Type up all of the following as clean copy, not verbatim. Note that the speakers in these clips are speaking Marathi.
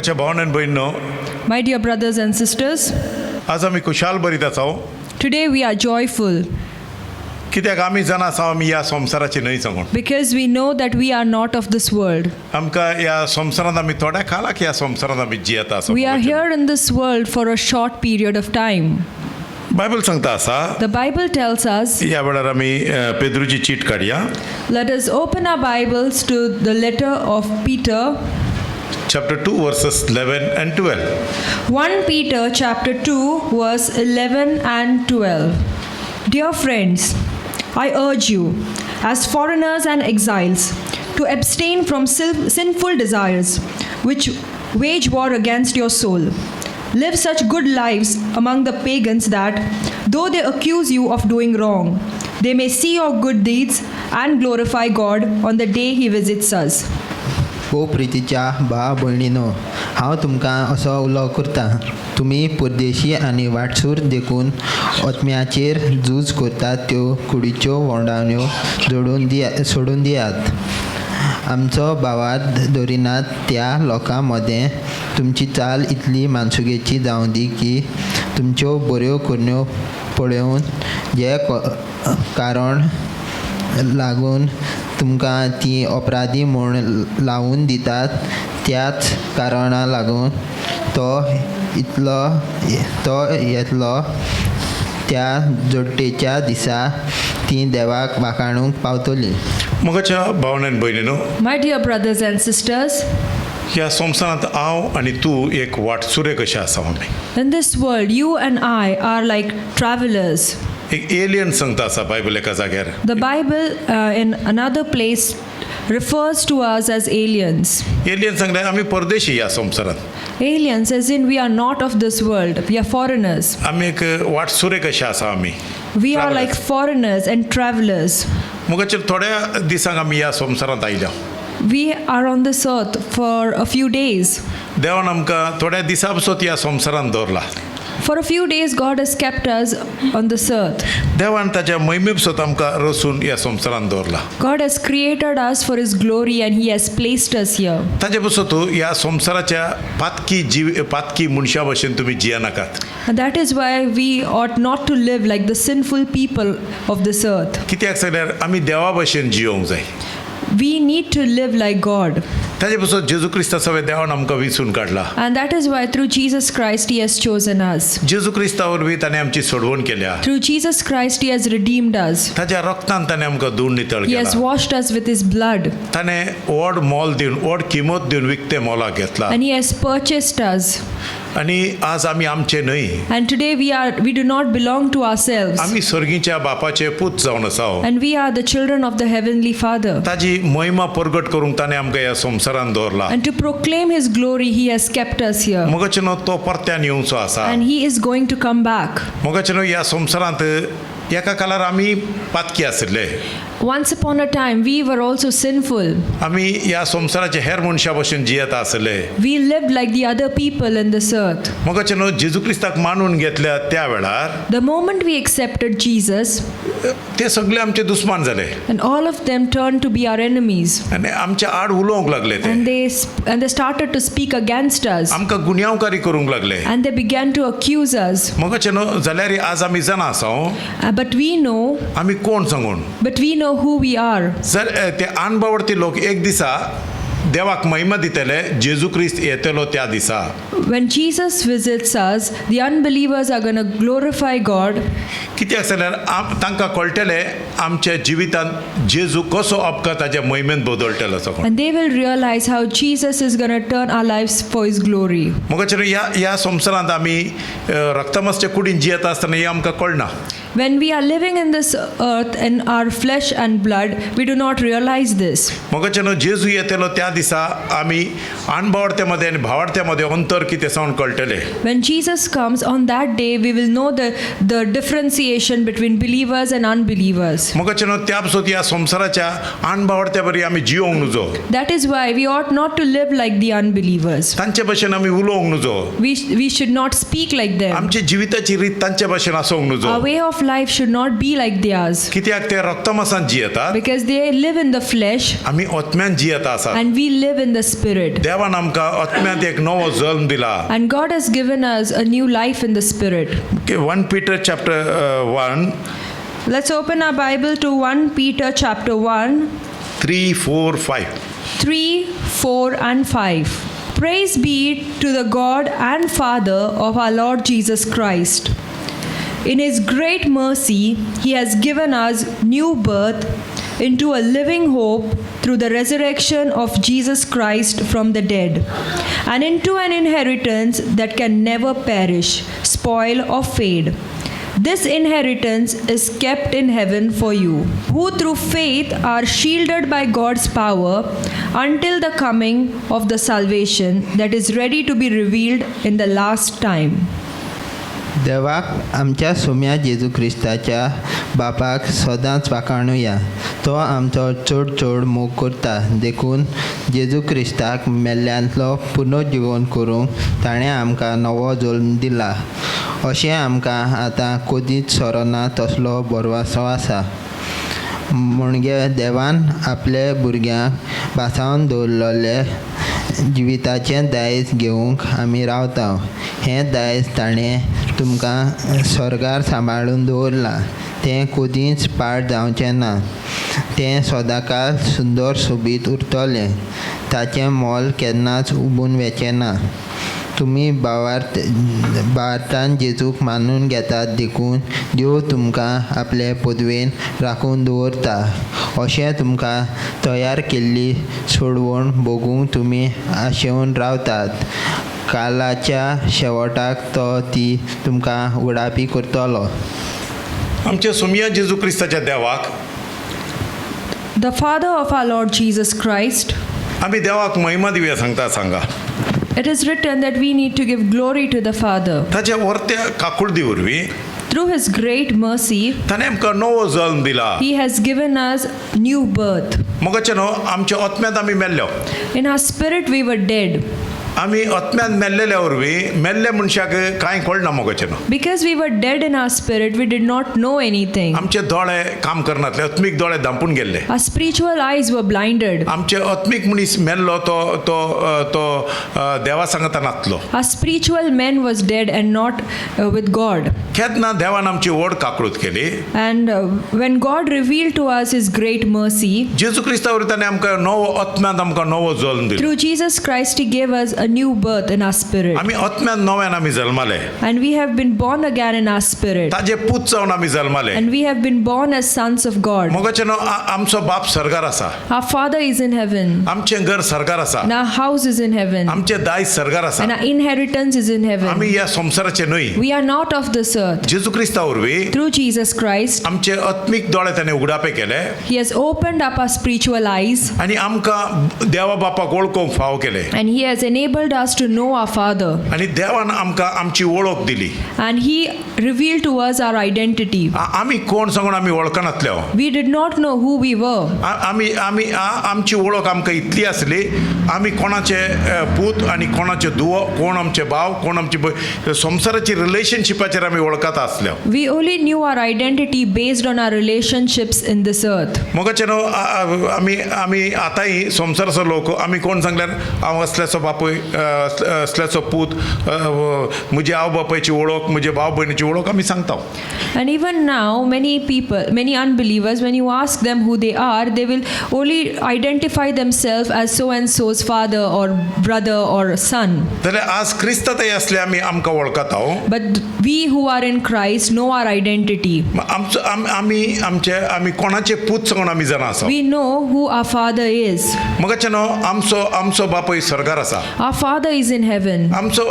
मोगाच्या भावान आनी भयणीनो, My dear brothers and sisters, आज आमी खुशाल बरीत आसा today we are joyful कित्याक आमी जाणा आसा आमी ह्या संवसाराची न्हय सांगून because we know that we are not of this world. आमकां ह्या संवसारांत आमी थोड्या काळाक ह्या संवसारांत आमी जियेता आसा. We are here in this world for a short period of time. Bible सांगता आसा The Bible tells us, ह्या वेळार आमी पेद्रूची cheat काडया. let us open our Bibles to the letter of Peter, Chapter 2 verses 11 and 12. 1 Peter chapter 2 verse 11 and 12. Dear friends, I urge you, as foreigners and exiles, to abstain from sinful desires, which wage war against your soul. Live such good lives among the pagans that, though they accuse you of doing wrong, they may see your good deeds and glorify God on the day He visits us. ओ प्रितीच्या भाव भयणीनो, हांव तुमकां असो उलो करतां, तुमी परदेशी आनी वाटसूर देखून ओतम्याचेर झूज करतात त्यो कुडीच्यो वोंडावण्यो सोडून दियात. आमचो भावार्थ दवरिनात त्या लोकां मदें तुमची चाल इतली मानसुगेची जावं दी की तुमच्यो बऱ्यो करणयो पळोवन जे कारण लागून तुमकां ती अपराधी म्हूण लावून दितात, त्याच कारणा लागून तो येतलो त्या जोडटेच्या दिसा ती देवाक वाखाणूंक पावतली. मोगाच्या भावान आनी भयणीनो, My dear brothers and sisters, ह्या संवसारांत हांव आनी तूं एक वाटसुरे कशे आसा आमी. in this world, you and I are like travelers. एक एलियन सांगता आसा बायबल एका जाग्यार. The Bible in another place refers to us as aliens. Alien सांगल्यार आमी परदेशी ह्या संवसारांत. Aliens as in we are not of this world. We are foreigners. आमी एक वाटसुरे कशे आसा आमी. We are like foreigners and travelers. मोगाचेर थोड्या दिसांक आमी ह्या संवसारांत आयल्या. We are on this earth for a few days. देवान आमकां थोड्या दिसां पसून ह्या संवसारांत दवरला. For a few days, God has kept us on this earth. देवान ताच्या महिमे पसून आमकां रचून ह्या संवसारांत दवरला. God has created us for His glory and He has placed us here. ताचे पसून तूं ह्या संवसाराच्या पातकी मनशा भशेन तुमी जियेनाकात. And that is why we ought not to live like the sinful people of this earth. कित्याक सांगल्यार आमी देवा भशेन जियोंक जाय. We need to live like God. ताचे पसून जेजू क्रिस्ता सवय देवान आमकां विंचून काडला. And that is why through Jesus Christ He has chosen us. जेजू क्रिस्ता वरवीं ताणें आमची सोडवण केल्या. Through Jesus Christ He has redeemed us. ताच्या रक्तान ताणें आमकां धुवन नितळ He has केला. washed us with His blood. ताणें व्हड मोल दिवन व्हड किंमत दिवन विकतें मोलाक घेतला. And He has purchased us. आनी आज आमी आमचे न्हय, And today we do not belong to ourselves. आमी सर्गीच्या बापाचे पूत जावन आसा. And we are the children of the Heavenly Father. ताजी महिमा परगट करूंक ताणें आमकां ह्या संवसारांत दवरला. And to proclaim His glory, He has kept us here. मोगाचें न्हू तो परत्यान येवचो आसा. And He is going to come back. मोगाचें न्हू ह्या संवसारांत एका काळार आमी पातकी आशिल्ले. Once upon a time, we were also sinful. आमी ह्या संवसाराचे हेर मनशा भशेन जियेता आशिल्ले. We lived like the other people in this earth. मोगाचें न्हू जेजू क्रिस्ताक मानून घेतल्या त्या वेळार The moment we accepted Jesus, ते सगळे आमचे दुस्मान जाले and all of them turned to be our enemies. आनी आमच्या आड उलोवंक लागले ते. And they started to speak against us. आमकां गुन्यांवकारी करूंक लागले. And they began to accuse us. मोगाचें न्हू जाल्यार आज आमी जाणा आसा But we know, आमी कोण सांगून. but we know who we are. जर ते अनबावडती लोक एक दिसा देवाक महिमा दितले, जेजू क्रिस्त येतलो त्या दिसा. When Jesus visits us, the unbelievers are going to glorify God. कित्याक जाल्यार तांकां कळटले आमच्या जिवितांत जेजू कसो अपघाताच्या महिमेन बदलटलो सकून. And they will realize how Jesus is going to turn our lives for His glory. मोगाचें ह्या संवसारांत आमी रक्तमासच्या कुडीन जियेता आसतना हें आमकां कळना. When we are living in this earth in our flesh and blood, we do not realize this. मोगाचें न्हू जेजू येतलो त्या दिसा आमी अणभावार्थ्या मध्ये आनी भावार्थ्या मध्ये अंतर कितें सावन कळटलें. When Jesus comes on that day, we will know the differentiation between believers and unbelievers. मोगाचें न्हू त्या पसत ह्या संवसाराच्या आणबावडत्या बरी आमी जियोंक नजो. That is why we ought not to live like the unbelievers. तांचे भशेन आमी उलोवंक नजो. We should not speak like them. आमची जिविताची रीत तांचे भशेन आसूंक नजो. Our way of life should not be like theirs, कित्याक ते रक्तमांसान जियेतात, because they live in the flesh आमी आत्म्यान जियेता आसात. and we live in the spirit. देवान आमकां आत्म्यांत एक नवो जल्म दिला. And God has given us a new life in the spirit. 1 Peter chapter 1 Let's open our Bible to 1 Peter chapter 1, 3, 4, 5. 3, 4 and 5. Praise be to the God and Father of our Lord Jesus Christ. In his great mercy, he has given us new birth into a living hope through the resurrection of Jesus Christ from the dead, and into an inheritance that can never perish, spoil or fade. This inheritance is kept in heaven for you, who through faith are shielded by God's power until the coming of the salvation that is ready to be revealed in the last time. देवाक आमच्या सोम्या जेजू क्रिस्ताच्या बापाक सदांच वाखाणुया. तो आमचो चड चड मोग करता. देखून जेजू क्रिस्ताक मेल्ल्यांतलो पुनर्जीवन करूंक ताणें आमकां नवो जल्म दिला. अशें आमकां आतां कदींच सरना तसलो बरवासो आसा. म्हणजे देवान आपल्या भुरग्यांक बासावन दवरलेले जिविताचें दायज घेवंक आमी रावता. हें दायज ताणें तुमकां स्वर्गार सांबाळून दवरलां. तें कदींच पाड जावचें ना. तें सदांकाळ सुंदर सोबीत उरतलें. ताचें मोल केन्नाच उबून वचचें ना. तुमी भावार्थान जेजूक मानून घेतात, देखून देव तुमकां आपले पदवेन राखून दवरता. अशें तुमकां तयार केल्ली सोडवण भोगूंक तुमी आशेवन रावतात. कालाच्या शेवटाक तो ती तुमकां उडापी करतलो. आमच्या सोम्या जेजू क्रिस्ताच्या देवाक The Father of our Lord Jesus Christ, आमी देवाक महिमा दिवया सांगा. it is written that we need to give glory to the Father. ताच्या वर्त्या काकुळदी वरवीं Through his great mercy, ताणें आमकां नवो जल्म दिला. he has given us new birth. मोगाचें न्हू आमच्या आत्म्यांत आमी मेल्ल्यो. In our spirit we were dead. आमी आत्म्यांत मेल्लेल्या वरवीं मेल्ल्या मनशाक कांय कळना मोगाचें न्हू. Because we were dead in our spirit, we did not know anything. आमचे दोळे काम करनातले, आत्मीक दोळे धांपून गेल्ले. Our spiritual eyes were blinded. आमचे आत्मीक मनीस मेल्लो तो देवा सांगता नासलो. Our spiritual man was dead and not with God. केन्ना देवान आमची व्हड काकूळट केली. And when God revealed to us his great mercy, जेजू क्रिस्ता वरवीं ताणें आमकां नवो आत्म्यांत आमकां नवो जल्म दिलो. through Jesus Christ he gave us a new birth in our spirit. आमी आत्म्यांत नव्यान आमी जल्माले. And we have been born again in our spirit. ताजे पूत जावन आमी जल्माले. And we have been born as sons of God. मोगाचें न्हू आमचो बाप सरगार आसा. Our Father is in heaven. आमचें घर सरगार आसा. And our house is in heaven. आमचें दायज सरगार आसा. And our inheritance is in heaven. आमी ह्या संवसाराचे न्हय. We are not of this earth. जेजू क्रिस्ता वरवीं Through Jesus Christ, आमचे आत्मीक दोळे ताणें उगडापे केले he has opened up our spiritual eyes. आनी आमकां देवा बापाक वळखूंक फाव केले. And he has enabled us to know our Father. आनी देवान आमकां आमची वळख दिली. And he revealed to us our identity. आमी कोण सांगून आमी वळखनातल्यो. We did not know who we were. आमची वळख आमकां इतली आसली, आमी कोणाचे पूत आनी कोणाचे धुवो, कोण आमचे भाव, कोण आमची भयण, संवसाराची रिलेशनशिपाचेर आमी वळखता आसल्यो. We only knew our identity based on our relationships in this earth. मोगाचें न्हू आमी आतांय संवसाराचो लोक आमी कोण सांगल्यार हांव असल्याचो बापूय, असल्याचो पूत, म्हजे आवय बापायची वळख, म्हजे भाव भयणीची वळख आमी सांगता. And even now, many people, many unbelievers, when you ask them who they are, they will only identify themselves as so and so's father or brother or son. जाल्यार आज क्रिस्तांतय असले आमकां वळखता. But we who are in Christ know our identity. आमी कोणाचे पूत सांगून आमी जाणा आसा. We know who our Father is. मोगाचें न्हू आमचो बापूय सरगार आसा. Our Father is in heaven, आमचो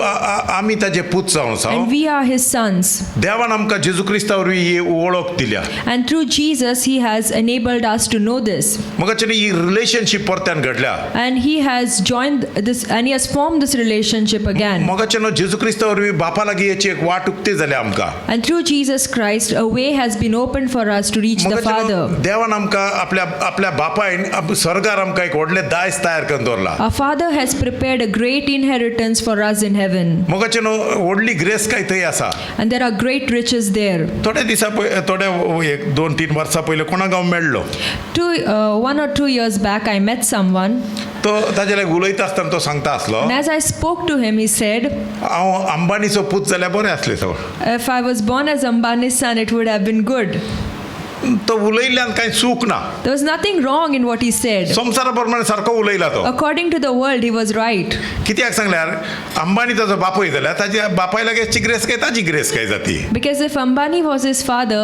आमी ताजे पूत जावन आसा and we are His sons. देवान आमकां जेजू क्रिस्ता वरवीं ही वळख दिल्या And through Jesus, He has enabled us to know this. म्हाका ही रिलेशनशीप परत्यान घडल्या And He has joined this, and He has formed this relationship again. म्हाका जेजू क्रिस्ता वरवीं बापा लागीं याची एक वाट उक्ती जाल्या आमकां And through Jesus Christ, a way has been opened for us to reach the Father. देवान आमकां आपल्या बापायन स्वर्गार आमकां एक व्हडलें दायज तयार करून दवरला Our Father has prepared a great inheritance for us in heaven. म्हाका व्हडली ग्रेस काय थंय आसा And there are great riches there. थोडे दिसा थोडे एक 2-3 वर्सां पयलीं कोणाक हांव मेळ्ळो 1 or 2 years back, I met someone, तो ताजे लागीं उलयता आसतना तो सांगता आसलो and as I spoke to him, he said, हांव अंबानीचो पूत जाल्यार बरें आसलें तो if I was born as Ambani's son, it would have been good. तो उलयल्ल्यान कांय चूक ना There was nothing wrong in what he said. संवसारा प्रमाणे सारको उलयला तो According to the world, he was right. कित्याक सांगल्यार अंबानी ताजो बापूय जाल्यार ताज्या बापाय लागींची ग्रेस काय ताजी ग्रेस काय जाती Because if Ambani was his father,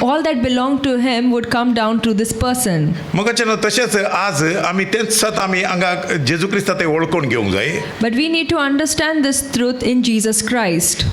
all that belonged to him would come down to this person. म्हाका तशेंच आज आमी तेंच सत आमी हांगा जेजू क्रिस्ता थंय वळखून घेवंक जाय But we need to understand this truth in Jesus Christ.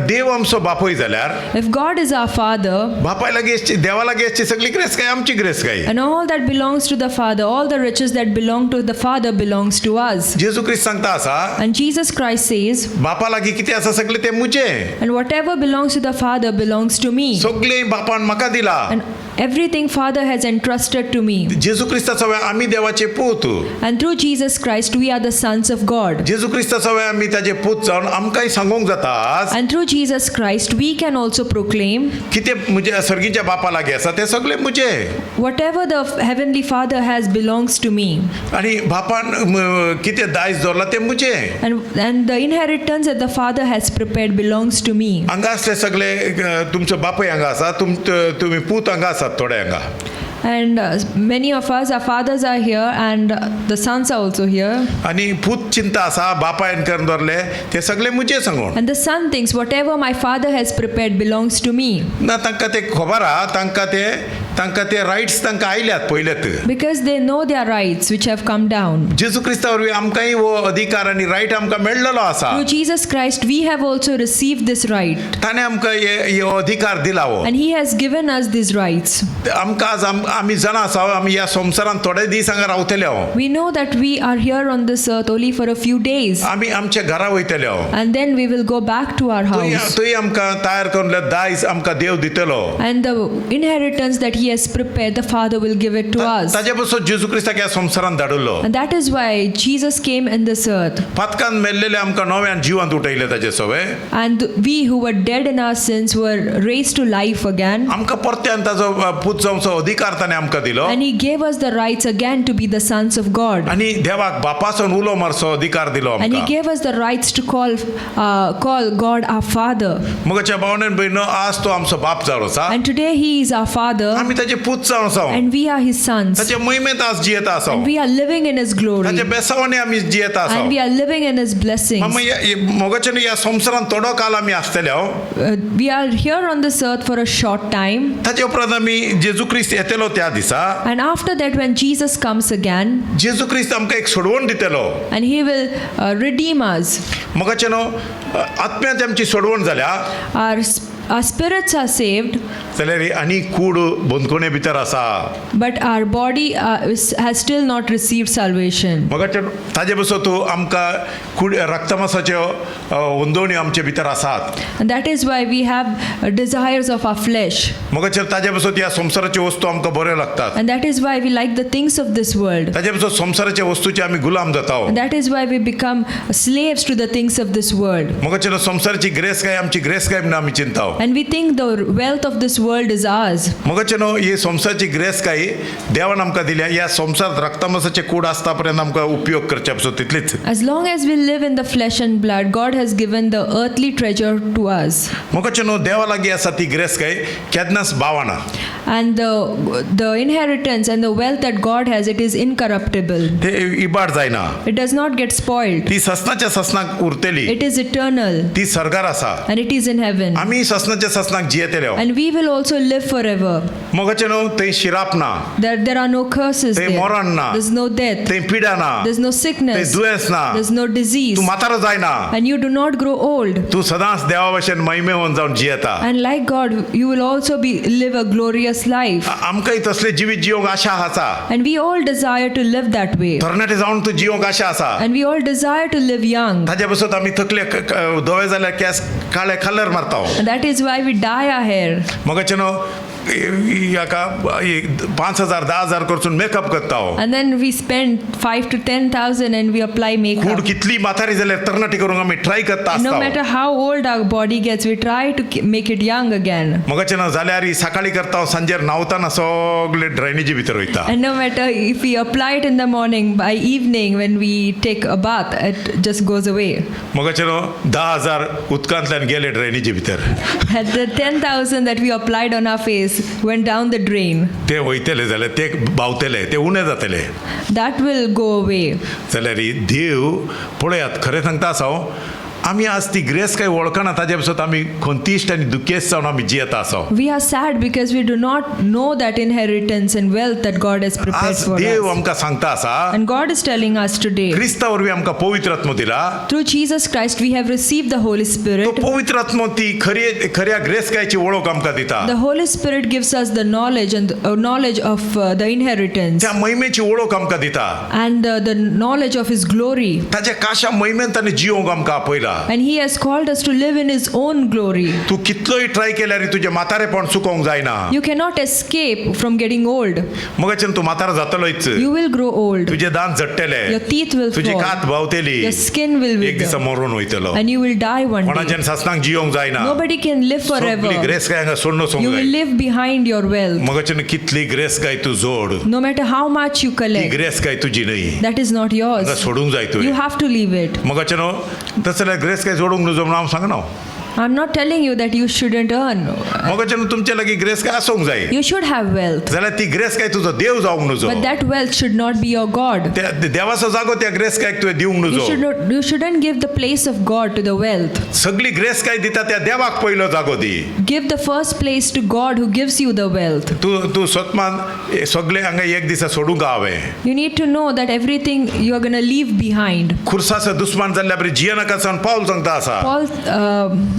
देव आमचो बापूय जाल्यार If God is our father, बापाय लागीं देवा लागीं असची सगळी ग्रेस काय आमची ग्रेस काय and all that belongs to the Father, all the riches that belong to the Father belongs to us. जेजू क्रिस्त सांगता आसा And Jesus Christ says, बापा लागीं कितें आसा सगळें तें मुजे and whatever belongs to the Father belongs to me. सगळें बापान म्हाका दिला And everything Father has entrusted to me. जेजू क्रिस्ताचो वेळ आमी देवाचे पूत And through Jesus Christ, we are the sons of God. जेजू क्रिस्ताचो वेळ आमी ताजे पूत जावन आमकांय सांगूंक जाता And through Jesus Christ, we can also proclaim, कितें म्हज्या सर्गीच्या बापा लागीं आसा तें सगळें मुजे whatever the Heavenly Father has belongs to me. आनी बापान कितें दायज दवरला तें मुजे And the inheritance that the Father has prepared belongs to me. हांगा असले सगळे तुमचो बापूय हांगा आसा तुमी पूत हांगा आसात थोडे हांगा And many of us, our fathers are here, and the sons are also here. आनी पूत चिंता आसा बापायन करून दवरले ते सगळे मुजे सांगून And the son thinks, whatever my Father has prepared belongs to me. ना तांकां ते खबर आहा तांकां ते रायट्स तांकां आयल्यात पयलेत Because they know their rights which have come down. जेजू क्रिस्ता वरवीं आमकांय हो अधिकार आनी रायट आमकां मेळ्ळलो आसा Through Jesus Christ, we have also received this right. ताणें आमकां हो अधिकार दिला हो And He has given us these rights. आमकां आज आमी जाणा आसा आमी ह्या संवसारांत थोडे दीस हांगा रावतले हो We know that we are here on this earth only for a few days. आमी आमच्या घरा वयतले हो And then we will go back to our house. थंय आमकां तयार करून दायज आमकां देव दितलो And the inheritance that He has prepared, the Father will give it to us. ताजे पासून जेजू क्रिस्ताक ह्या संवसारांत धाडलो And that is why Jesus came in this earth. पातकान मेल्लेले आमकां नव्यान जिवंत उठयले ताजे सवे And we who were dead in our sins were raised to life again. आमकां परत्यान ताजो पूत जावचो अधिकार ताणें आमकां दिलो And He gave us the rights again to be the sons of God. आनी देवाक बापासून उलो मारचो अधिकार दिलो And He आमकां gave us the rights to call God our Father. म्हज्या भावनेन भयणो आज तो आमचो बाप जावन आसा And today He is our Father, आमी ताजे पूत जावन आसा and we are His sons. ताचे महिमेंत आज जियेता आसा And we are living in His glory. ताचे बेसावणे आमी जियेता आसा And we are living in His blessings. मोगाच्यान ह्या संवसारांत थोडो काल आमी आसतले We are here on this earth for a short time. ताचे उपरांत आमी जेजू क्रिस्त येतलो त्या दिसा And after that, when Jesus comes again, जेजू क्रिस्त आमकां एक सोडवण दितलो and He will redeem us. मोगाच्यान आत्म्याची आमची सोडवण जाल्या Our spirits are saved, जाल्यार आनी कूड बंदकोणे भितर आसा but our body has still not received salvation. मोगाच्यान ताजे बसो तूं आमकां कूड रक्तमासाच्यो हुंदोवणी आमचे भितर आसात And that is why we have desires of our flesh. मोगाच्यान ताजे बसो ह्या संवसाराच्यो वस्तू आमकां बऱ्यो लागतात And that is why we like the things of this world. ताजे बसो संवसाराच्या वस्तूचे आमी गुलाम जाता And that is why we become slaves to the things of this world. मोगाच्यान संवसाराची ग्रेस काय आमची ग्रेस काय म्हणून आमी चिंताव And we think the wealth of this world is ours. मोगाच्यान ही संवसाराची ग्रेस काय देवान आमकां दिल्या ह्या संवसारांत रक्तमासाचे कूड आसता पर्यंत आमकां उपयोग करचे पसून तितलीच As long as we live in the flesh and blood, God has given the earthly treasure to us. मोगाच्यान देवा लागीं आसा ती ग्रेस काय केदनाच बावना And the inheritance and the wealth that God has, it is incorruptible. ते इबाड जायना It does not get spoiled. ती ससनाच्या ससनाक उरतली It is eternal, ती सरगार आसा and it is in heaven. आमी ससनाच्या ससनाक जियेतले And we will also live forever. मोगाचे न्हू थंय शिराप ना, There are no curses थंय there. मरण ना, There's no death. थंय पिडा ना, There's no थंय sickness. दुयेंस ना, There's no disease. तूं म्हातारो जायना, And you do not grow old. तूं सदांच देवा भशेन महिमेवन जावन जियेता. And like God, you will also live a glorious life. आमकांय तसले जिवीत जियोंक आशा आसा, And we all desire to live that way. तरणाटे जावन तूं जियोंक आशा आसा. And we all desire to live young. ताजे पसत आमी तकले धवे जाल्यार केस काळे कलर मारता. And that is why we dye our hair. मोगाचे न्हू हाका 5,000 10,000 करचून मेकअप करता. And then we spend 5 to 10,000 and we apply could makeup. कितली म्हातारी जाल्यार तरणाटी करूंक आमी ट्राय करता No आसता. matter how old our body gets, we try to make it young again. मोगाचे न्हू जाल्यार ही सकाळी करता सांजेर न्हावताना सगळे ड्रेनेजी भितर वयता. And no matter if we apply it in the morning, by evening when we take a bath, it just goes away. मोगाचे न्हू 10,000 उदकांतल्यान गेले ड्रेनेजी भितर. And the 10,000 that we applied on our face went down the drain. ते वयतले जाल्यार ते भावतले, ते उणे जातले. That will go away. जाल्यार ही देव पळयात खरें सांगता आसा हांव, आमी आज ती ग्रेस काय वळखना ताजे पसत आमी खंतिश्ट आनी दुखेस्त जावन आमी जियेता आसा. We are sad because we do not know that inheritance and wealth that God has prepared आज for देव us. आमकां सांगता आसा, And God is telling us today, Crysta वरवीं आमकां पवित्र आत्मो दिला. through Jesus Christ, we have received the Holy तो Spirit. पवित्र आत्मो ती खऱ्या ग्रेस कायची वळख आमकां दिता. The Holy Spirit gives us the knowledge and knowledge of the inheritance त्या महिमेची वळख आमकां दिता. and the knowledge of His glory. ताच्या काशा महिमेंत ताणें जियोंक आमकां आपयला. And He has called us to live in His own glory. तूं कितलोय ट्राय केल्यार तुजें म्हातारेपण चुकोवंक जायना. You cannot escape from getting old. मोगाचें तूं म्हातारो जातलोच. You will grow old. तुजे दांत झडटले, Your teeth will तुजी fall. कात भावतली, Your skin will एक दिसा wither. मरून वयतलो. And you will die one day. कोणाच्यान सासणांक जियोंक जायना. Nobody can live सगळी forever. ग्रेस काय हांगा सोडून वचोंक You will जाय. live behind your wealth. मोगाचें कितली ग्रेस काय तूं जोड, No matter how much you ती collect, ग्रेस काय तुजी न्हय. that is not हांगा yours. सोडूंक जाय You तुवें. have to leave it. मोगाचें न्हू तसले जाल्यार ग्रेस काय जोडूंक न्हू जमून हांव सांगना. I'm not telling you that you shouldn't earn. मोगाचें न्हू तुमचे लागीं ग्रेस काय आसूंक जाय. You should have wealth. जाल्यार ती ग्रेस काय तुजो देव जावंक नजो. But that wealth should not be your God. त्या देवाचो जागो त्या ग्रेस काय तुवें दिवंक नजो. You shouldn't give the place of God to the wealth. सगळी ग्रेस काय दिता त्या देवाक पयलो जागो दी. Give the first place to God who gives you the wealth. तूं स्वतमान सगळे हांगा एक दिसा सोडूंक हांवें. You need to know that everything you are going to leave behind. खुर्साचो दुस्मान जाल्ल्या बरी जियेनाका सावन पावल सांगता आसा.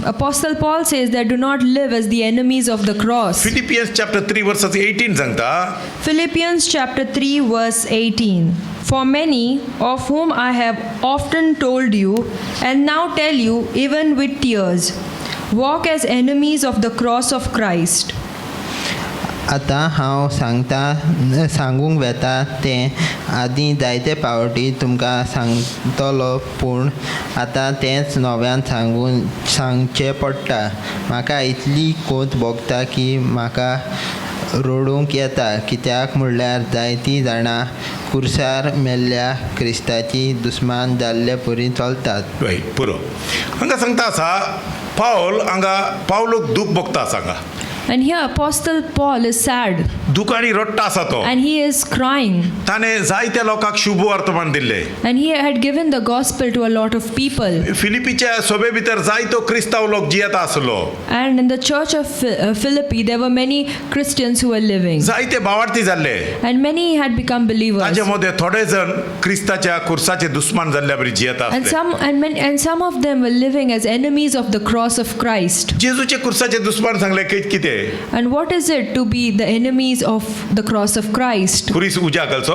Apostle Paul says that do not live as the enemies of the cross. Philippians chapter 3 वर्साचे 18 सांगता. Philippians chapter 3 verse 18. For many of whom I have often told you and now tell you even with tears, walk as enemies of the cross of Christ. आतां हांव सांगूंक वेता तें आदीं जायते फावटी तुमकां सांगतलो, पूण आतां तेंच नव्यान सांगचें पडटा. म्हाका इतली खोंत भोगता की म्हाका रडूंक येता, कित्याक म्हणल्यार जायतीं जाणां खुर्सार मेल्ल्या क्रिस्ताची दुस्मान जाल्ले परी चलतात. पुरो हांगा सांगता आसा हांगा पावलोक दूख भोगता आसा हांगा. And here Apostle Paul is sad दुखाणी रडटा आसा तो. and he is crying. ताणें जायत्या लोकांक शुभ वर्तमान दिल्ले. And he had given the gospel to a lot of people. फिलिपीच्या सभे भितर जायतो क्रिस्तांव लोक जियेता आसलो. And in the church of Philippi, there were many Christians who were living. जायते भावार्थी जाल्ले. And many had become believers. ताजे मध्ये थोडे जण क्रिस्ताच्या खुर्साचे दुस्मान जाल्ल्या बरी जियेता And आसले. and some of them were living as enemies of the cross of Christ. जेजूचे खुर्साचे दुस्मान सांगले कितें. And what is it to be the enemies of the cross of Christ? खुरीस उज्या घालचो.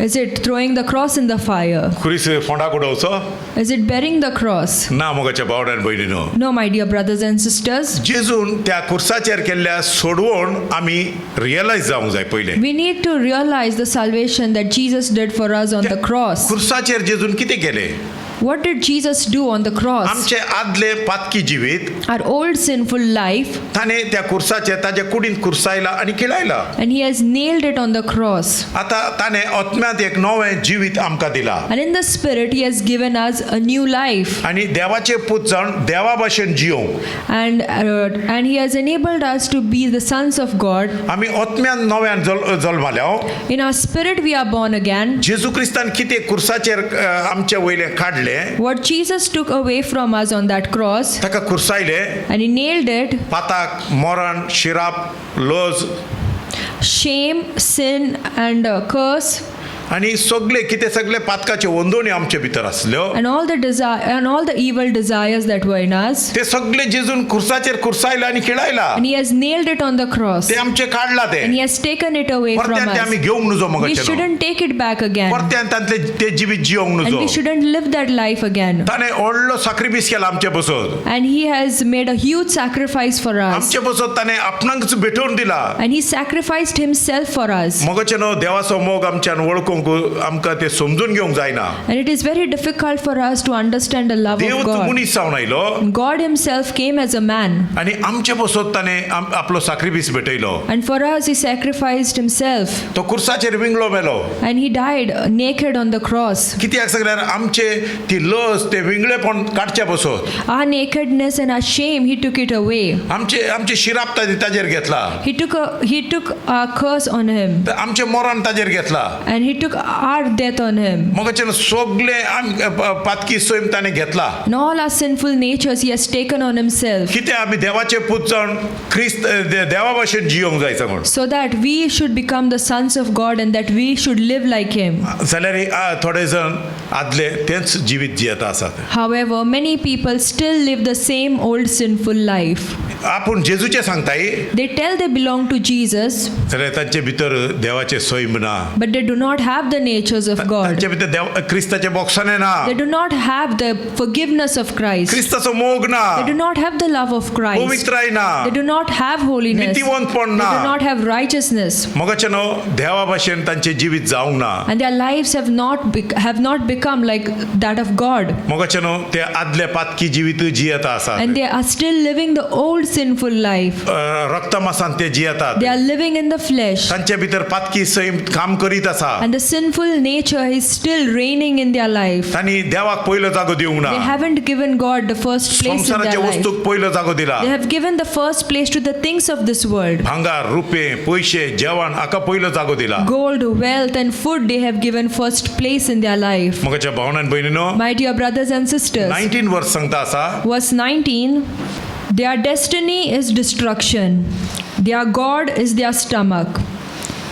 Is it throwing the cross in the fire? खुरीस फोंडाक उडोवचो. Is it bearing the cross? ना मोगाच्या भावड्यान भयणीनो. No, my dear brothers and sisters. जेजून त्या खुर्साचेर केल्ल्या सोडवण आमी रियलायज जावंक जाय पयलें. We need to realize the salvation that Jesus did for us on the cross. खुर्साचेर जेजून कितें केलें. What did Jesus do on the cross? आमचे आदले पातकी जिवीत Our old sinful life, ताणें त्या खुर्साचेर ताच्या कुडींत खुर्सायला आनी किळायला. and he has nailed it on the cross. आतां ताणें आत्म्यांत एक नवें जिवीत आमकां दिला. And in the spirit, he has given us a new life. आनी देवाचे पूत जावन देवा भाशेन जियोंक And he has enabled us to be the sons of God. आमी आत्म्यान नव्यान जल्माल्या. In our spirit, we are born again. जेजू क्रिस्तान कितें खुर्साचेर आमचे वयलें काडलें. What Jesus took away from us on that cross, ताका खुर्सायले. and he nailed it. पाताक मरण शिराप लज shame, sin, and curse, आणि सगळे कितें सगळे पातकाचे वंदोणी आमचे भितर आसल्यो and all the evil desires that were in us, ते सगळे जेजून खुर्साचेर खुर्सायला आणि खिळायला and He has nailed it on the cross, ते आमचे काढला ते and He has taken it away from परत्यान ते आमी us. घेवंक नजो We मगचे shouldn't take it back again, परत्यान तांतले ते जिवीत जिवंक and we नजो shouldn't live that life again. ताणे व्हडलो सॅक्रिफायस केला आमचे बसत And He has made a huge sacrifice for us, आमचे बसत ताणे आपणाकच भेटोवन दिला and He sacrificed Himself for us. मगचे न्हू देवाचो मोग आमच्यान वळखूंक आमकां ते समजून घेवंक जायना And it is very difficult for us to understand the love Dev of तूं God. मनीस जावन आयलो God Himself came as a man, आणि आमचे बसत ताणे आपलो sacrifice भेटयलो and for us He sacrificed Himself, तो खुर्साचेर विंगलो मेलो and He died naked on the cross. कित्याक सगळ्यार आमचे ती लस ते विंगळेपण काडचे बसत Our nakedness and our shame He took it away. आमचे शिराप ताजेर घेतला He took our curse on Him, आमचे मरण ताजेर घेतला and He took our death on Him. मगचे सगळे पातकी सैम ताणे घेतला And all our sinful natures He has taken on Himself, कित्याक आमी देवाचे पूत जावन ख्रिस्त देवा भाशेन जियोंक जाय सांगून so that we should become the sons of God and that we should live like Him. जाल्यार थोडे जण आदले तेच जिवीत जियेता आसात However, many people still live the same old sinful life. आपूण जेजूचे सांगताय They tell they belong to Jesus, जाल्यार तांचे भितर देवाचे सैम ना but they do not have the natures of God. तांचे भितर क्रिस्ताचे बोगसाणे ना They do not have the forgiveness of Christ. क्रिस्ताचो मोग ना They do not have the love of Christ. पवित्राय ना They do not have holiness. They नितीवंतपण do ना not have righteousness. मगचे न्हू देवा भाशेन तांचे जिवीत जावंक ना And their lives have not become like that of God. मगचे न्हू ते आदले पातकी जिवीत जियेता आसात And they are still living the old sinful life. रक्तमासान ते जियेतात They are living in the flesh. तांचे भितर पातकी सैम काम करीत आसा And the sinful nature is still reigning in their life. तांणी देवाक पयलो जागो दिवंक ना They haven't given God the first place in संसाराच्या their life. वस्तूक पयलो जागो दिला They have given the first place to the things of this world. भांगार रुपे पैसे जेवण हाका पयलो जागो दिला Gold, wealth, and food they have given first place in their life. मगच्या भावनान भयणीनो My dear brothers and sisters, 19 वर्स सांगता आसा verse 19, their destiny is destruction, their God is their stomach,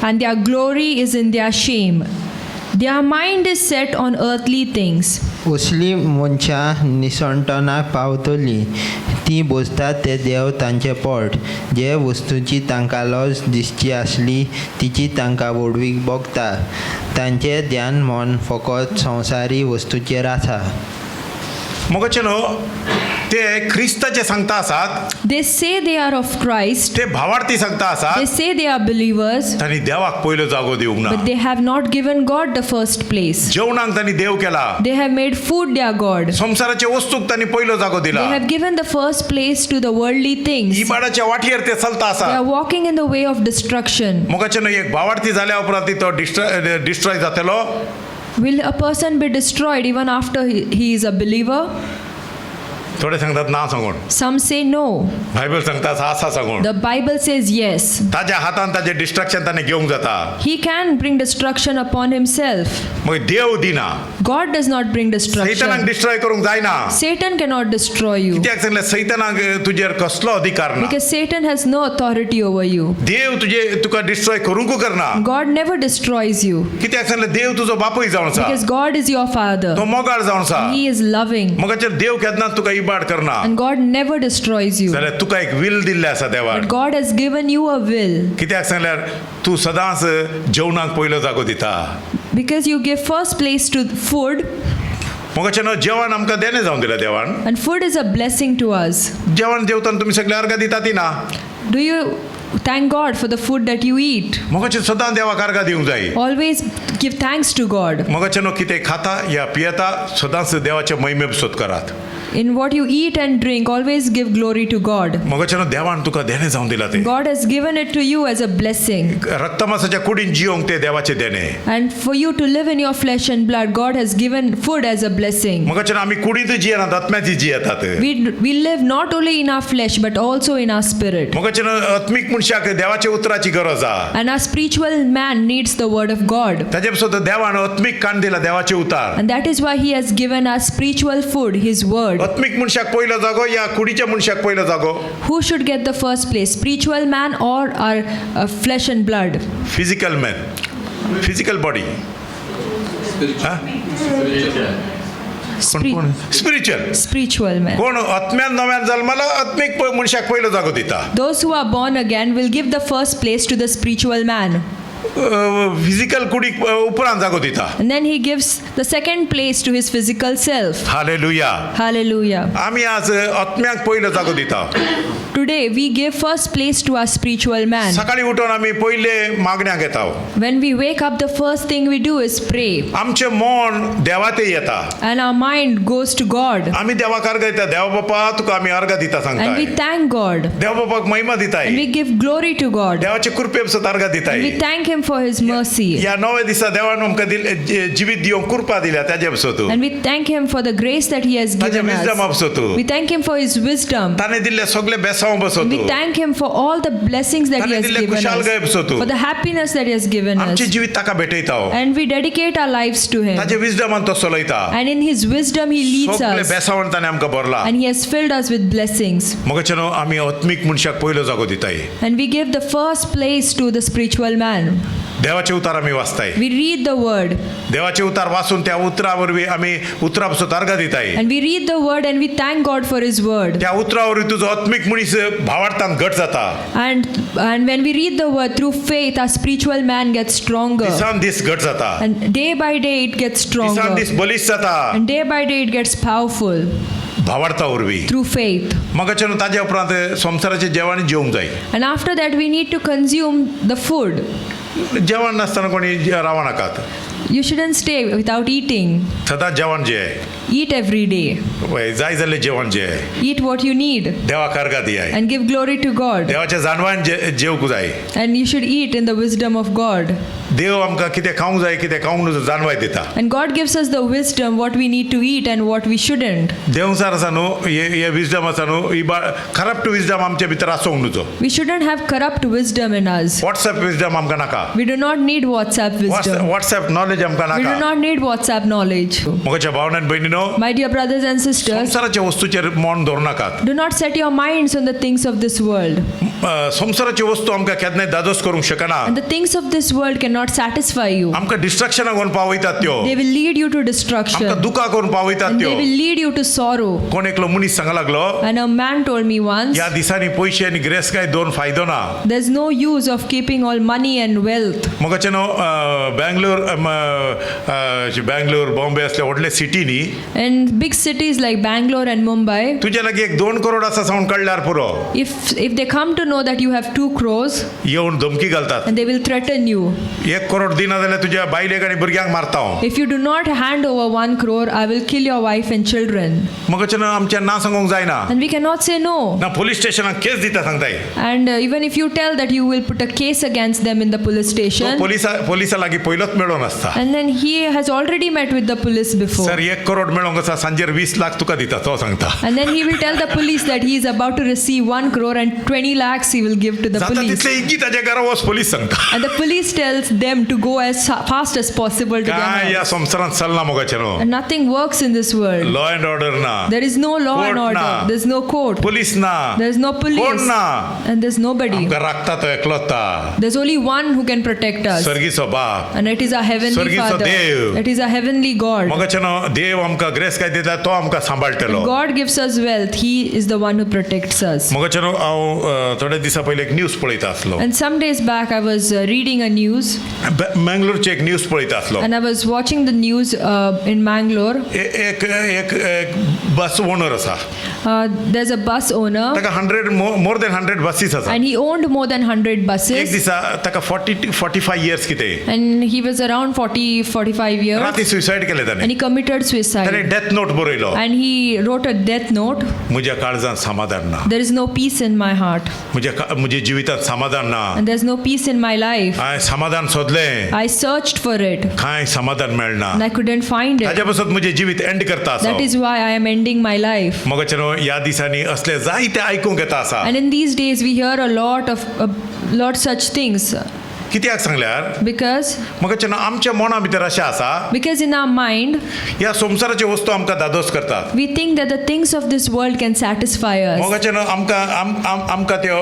and their glory is in their shame. Their mind is set on earthly things. असली मनशां निसंटनाक पावतली ती बोसतात ते देव तांचे पोट जे वस्तूची तांकां लज दिसची आसली तिची तांकां वडवीक बगता तांचे ध्यान मन फकत संवसारी वस्तूचेर आसा मगचे न्हू ते क्रिस्ताचे सांगता आसात They say they are of Christ. ते भावार्थी सांगता They आसात say they are believers, तांणी देवाक पयलो जागो दिवंक ना but they have not given God the first place. जेवणाक तांणी देव केला They have made food their God. संसाराचे वस्तूक तांणी पयलो जागो दिला They have given the first place to the worldly things. इबाडाच्या वाटेर ते चलता They आसा are walking in the way of destruction. मगचे न्हू एक भावार्थी जाल्या उपरांत तो डिस्ट्रॉय जातलो Will a person be destroyed even after he is a believer? थोडे सांगतात ना सांगून Some say no. बायबल सांगता आसा सांगून The Bible says yes. ताज्या हातान ताजे डिस्ट्रक्शन ताणें घेवंक जाता He can bring destruction upon himself. मग देव दिना God does not bring सैतानाक destruction. Destroy करूंक जायना Satan cannot destroy you कित्याक सांगलें सैतानाक तुजेर कसलो अधिकार ना because Satan has no authority over you. देव तुका डिस्ट्रॉय करूंक करना God never destroys you कित्याक सांगलें देव तुजो बापूय जावन आसा because God is your father. तो मोगाळ जावन आसा He is loving मगाचेर देव केन्नाच तुका इबाड करना and God never destroys you. जाल्यार तुका एक विल दिल्लें आसा देवान But God has given you a will कित्याक सांगल्यार तूं सदांच जेवणाक पयलो जागो दिता because you give first place to food, मगाचें न्हू जेवण आमकां देणे जावन दिलें देवान and food is a blessing to us. जेवण जेवताना तुमी सगळे अर्घ दिता ती ना Do you thank God for the food that you eat? मगाचें सदां देवाक अर्घ दिवंक जाय Always give thanks to God. मगाचें न्हू कितें खाता या पियेता सदांच देवाचे महिमे सोद करात In what you eat and drink, always give glory to God. मगाचें न्हू देवान तुका देणे जावन दिला ते God has given it to you as a blessing. रक्तमासाच्या कुडीन जियोंक ते देवाचे देणे And for you to live in your flesh and blood, God has given food as a blessing. मगाचें आमी कुडींत जियेनात आत्म्याची जियेतात We live not only in our flesh but also in our spirit. मगाचें आत्मीक मनशाक देवाच्या उतराची गरज आहा And our spiritual man needs the word of God. ताजे पासून देवान आत्मीक कान दिला देवाचे उतार And that is why He has given us spiritual food, His word. आत्मिक मनशाक पयलो जागो या कुडीच्या मनशाक पयलो जागो? Who should get the first place, spiritual man or our flesh and blood? Physical man, physical body. Spiritual. Spiritual man. कोण आत्म्यान नव्यान जल्माला आत्मिक मनशाक पयलो जागो दिता. Those who are born again will give the first place to the spiritual man. Physical कुडीक उपरांत जागो दिता. And then he gives the second place to his physical self. Hallelujah. Hallelujah. आमी आज आत्म्याक पयलो जागो दिता. Today we give first place to our spiritual man. सकाळी उठून आमी पयले मागण्या घेता. When we wake up, the first thing we do is pray. आमचे मन देवाते येता. And our mind goes to God. आमी देवाक अर्घ दिता. देवा बापा तुका आमी अर्घ दिता And we सांगता. thank God. देवा बापाक महिमा दिताय. And we give glory to God. देवाचे कृपे सत अर्घ दिताय. And we thank Him for His mercy. या नवे दिसा देवान आमकां जिवीत दिवंक कृपा दिल्या ताजे बसतू. And we thank Him for the grace that He has ताजे given wisdom us. बसतू. We thank Him for His wisdom. ताने दिल्ले सगळे बेसांव And बसतू. we thank Him for all the blessings that He ताने has दिल्ले given Kushal guy us. बसतू. For the happiness that He has given us. आमचे जिवीत ताका भेटयता. And we dedicate our lives to Him. ताजे विजडमान तो चलयता. And in His wisdom He leads सगळे us. बेसावण ताने आमकां भरला. And He has filled us with blessings. मगचनो आमी आत्मिक मनशाक पयलो जागो दिताय. And we give the first place to the spiritual man. देवाचे उतार आमी वाचताय. We read the word. देवाचे उतार वाचून त्या उतरावरवी आमी उतरा बसत अर्घ दिताय. And we read the word and we thank God for His word. त्या उतरावरवी तुजो आत्मिक मनीस भावार्थान घट जाता. And when we read the word through faith, our spiritual man gets stronger. दिसान दीस घट जाता. And day by day it gets दिसान stronger. दीस बलिश जाता. And day by day it gets powerful भावार्था वरवी. through faith. मगचनो ताजे उपरांत संसाराचे जेवण जेवंक जाय. And after that we need to consume the food. जेवण नासतना कोणी रावं नाकात. You shouldn't stay without eating. सदांच जेवण जे Eat every day. जाय जाल्लें जेवण जे Eat what you need देवाक अर्घ दियाय. and give glory to God. देवाच्या जाणवान जेवूंक जाय. And you should eat in the wisdom of God. देव आमकां कितें खावंक जाय कितें खावंक नजो जाणवाय दिता. And God gives us the wisdom what we need to eat and what we shouldn't. Devsar आसा न्हू हे विजडम आसा न्हू ही करप्ट विजडम आमचे भितर आसूंक नजो. We shouldn't have corrupt wisdom in us. WhatsApp wisdom आमकां नाका. We do not need WhatsApp wisdom. WhatsApp knowledge आमकां We do नाका. not need WhatsApp knowledge. म्हज्या भावनान भयणीनो My dear brothers and sisters, संसाराच्या वस्तूचेर मन दवरूं नाकात. do not set your minds on the things of this world. संसाराची वस्तू आमकां केन्नाय दादोस करूंक शकना. And the things of this world cannot satisfy you. आमकां डिस्ट्रक्शनाक व्हरून पावयतात त्यो. They will lead you to आमकां destruction. दुखा करून पावयतात And त्यो. they will lead you to sorrow. कोण एकलो मनीस सांगला लागलो And a man told me once, ह्या दिसांनी पयशे आनी गिरेस्तकाय दोन फायदो ना. there's no use of keeping all money and wealth. मगचनो Bangalore Bombay असल्या व्हडले सिटीनी In big cities like Bangalore and Mumbai, तुजे लागीं 1-2 करोड आसा सावन कळल्यार पुरो if they come to know that you have 2 crores, येवन धमकी घालतात. and they will threaten you. 1 crore दिना जाल्यार तुज्या बायलेक आनी भुरग्यांक मारता हांव. If you do not hand over 1 crore, I will kill your wife and children. मगचनो आमचें ना सांगूंक जायना. And we cannot say no. ना पुलीस स्टेशनाक केस दिता सांगताय. And even if you tell that you will put a case against them in the police तो station, पुलिसा लागीं पयलोच मेळो नासता. and then he has already met with the police before. Sir 1 crore मेळोंक आसा सांजेर 20 लाख तुका दिता तो सांगता. And then he will tell the police that he is about to receive 1 crore and 20 lakhs he will give to the जाता police. तितले इगी ताच्या घरा वच पुलीस सांगता. And the police tells them to go as fast as possible to their काय ह्या house. संवसारांत चलना मगचनो. And nothing works in this world. Law and order ना. There is no law and Court order. na. There's no court. Police ना. There's no कोण police. ना. And there's nobody. आमकां राखता तो एकलोच ता. There's only one who can protect us. स्वर्गीचो बाप. And it is our heavenly Swargicho Father. Dev. It is our heavenly God. मगचनो देव आमकां ग्रेस काय दिता तो आमकां सांबाळटलो. God gives us wealth. He is the one who protects us. मगचनो हांव थोडे दिसा पयलीं एक न्यूज पळयता आसलो. And some days back, I was reading a news, मंगळूरचे एक न्यूज पळयता आसलो. and I was watching the news in Mangalore. एक बस ओनर आसा. There's a bus owner, ताका 100 मोर देन 100 बसीस आसा. and he owned more than 100 एक buses. दिसा ताका 45 इयर्स कितें And he was around 45 years. राती सुसायड केलें ताणें. And he committed ताणें suicide. डेथ नोट बरयलो. And he wrote a death note. म्हज्या काळजांत समाधान ना. There is no peace in my heart. म्हज्या जिवितांत समाधान ना. And there's no peace in my life. हांवें समाधान सोदलें. I searched for it. कांय समाधान मेळना. And I couldn't find it. ताज्या पासून म्हजें जिवीत एंड करता That आसा. is why I am ending my life. मगचनो ह्या दिसांनी असले जायते आयकूंक येता आसा. And in these days, we hear a lot such things. कित्याक सांगल्यार Because म्हाका आमच्या मना भितर अशें आसा in our mind, ह्या संवसाराच्यो वस्तू आमकां दादोस करतात we think that the things of this world can satisfy us म्हाका आमकां त्यो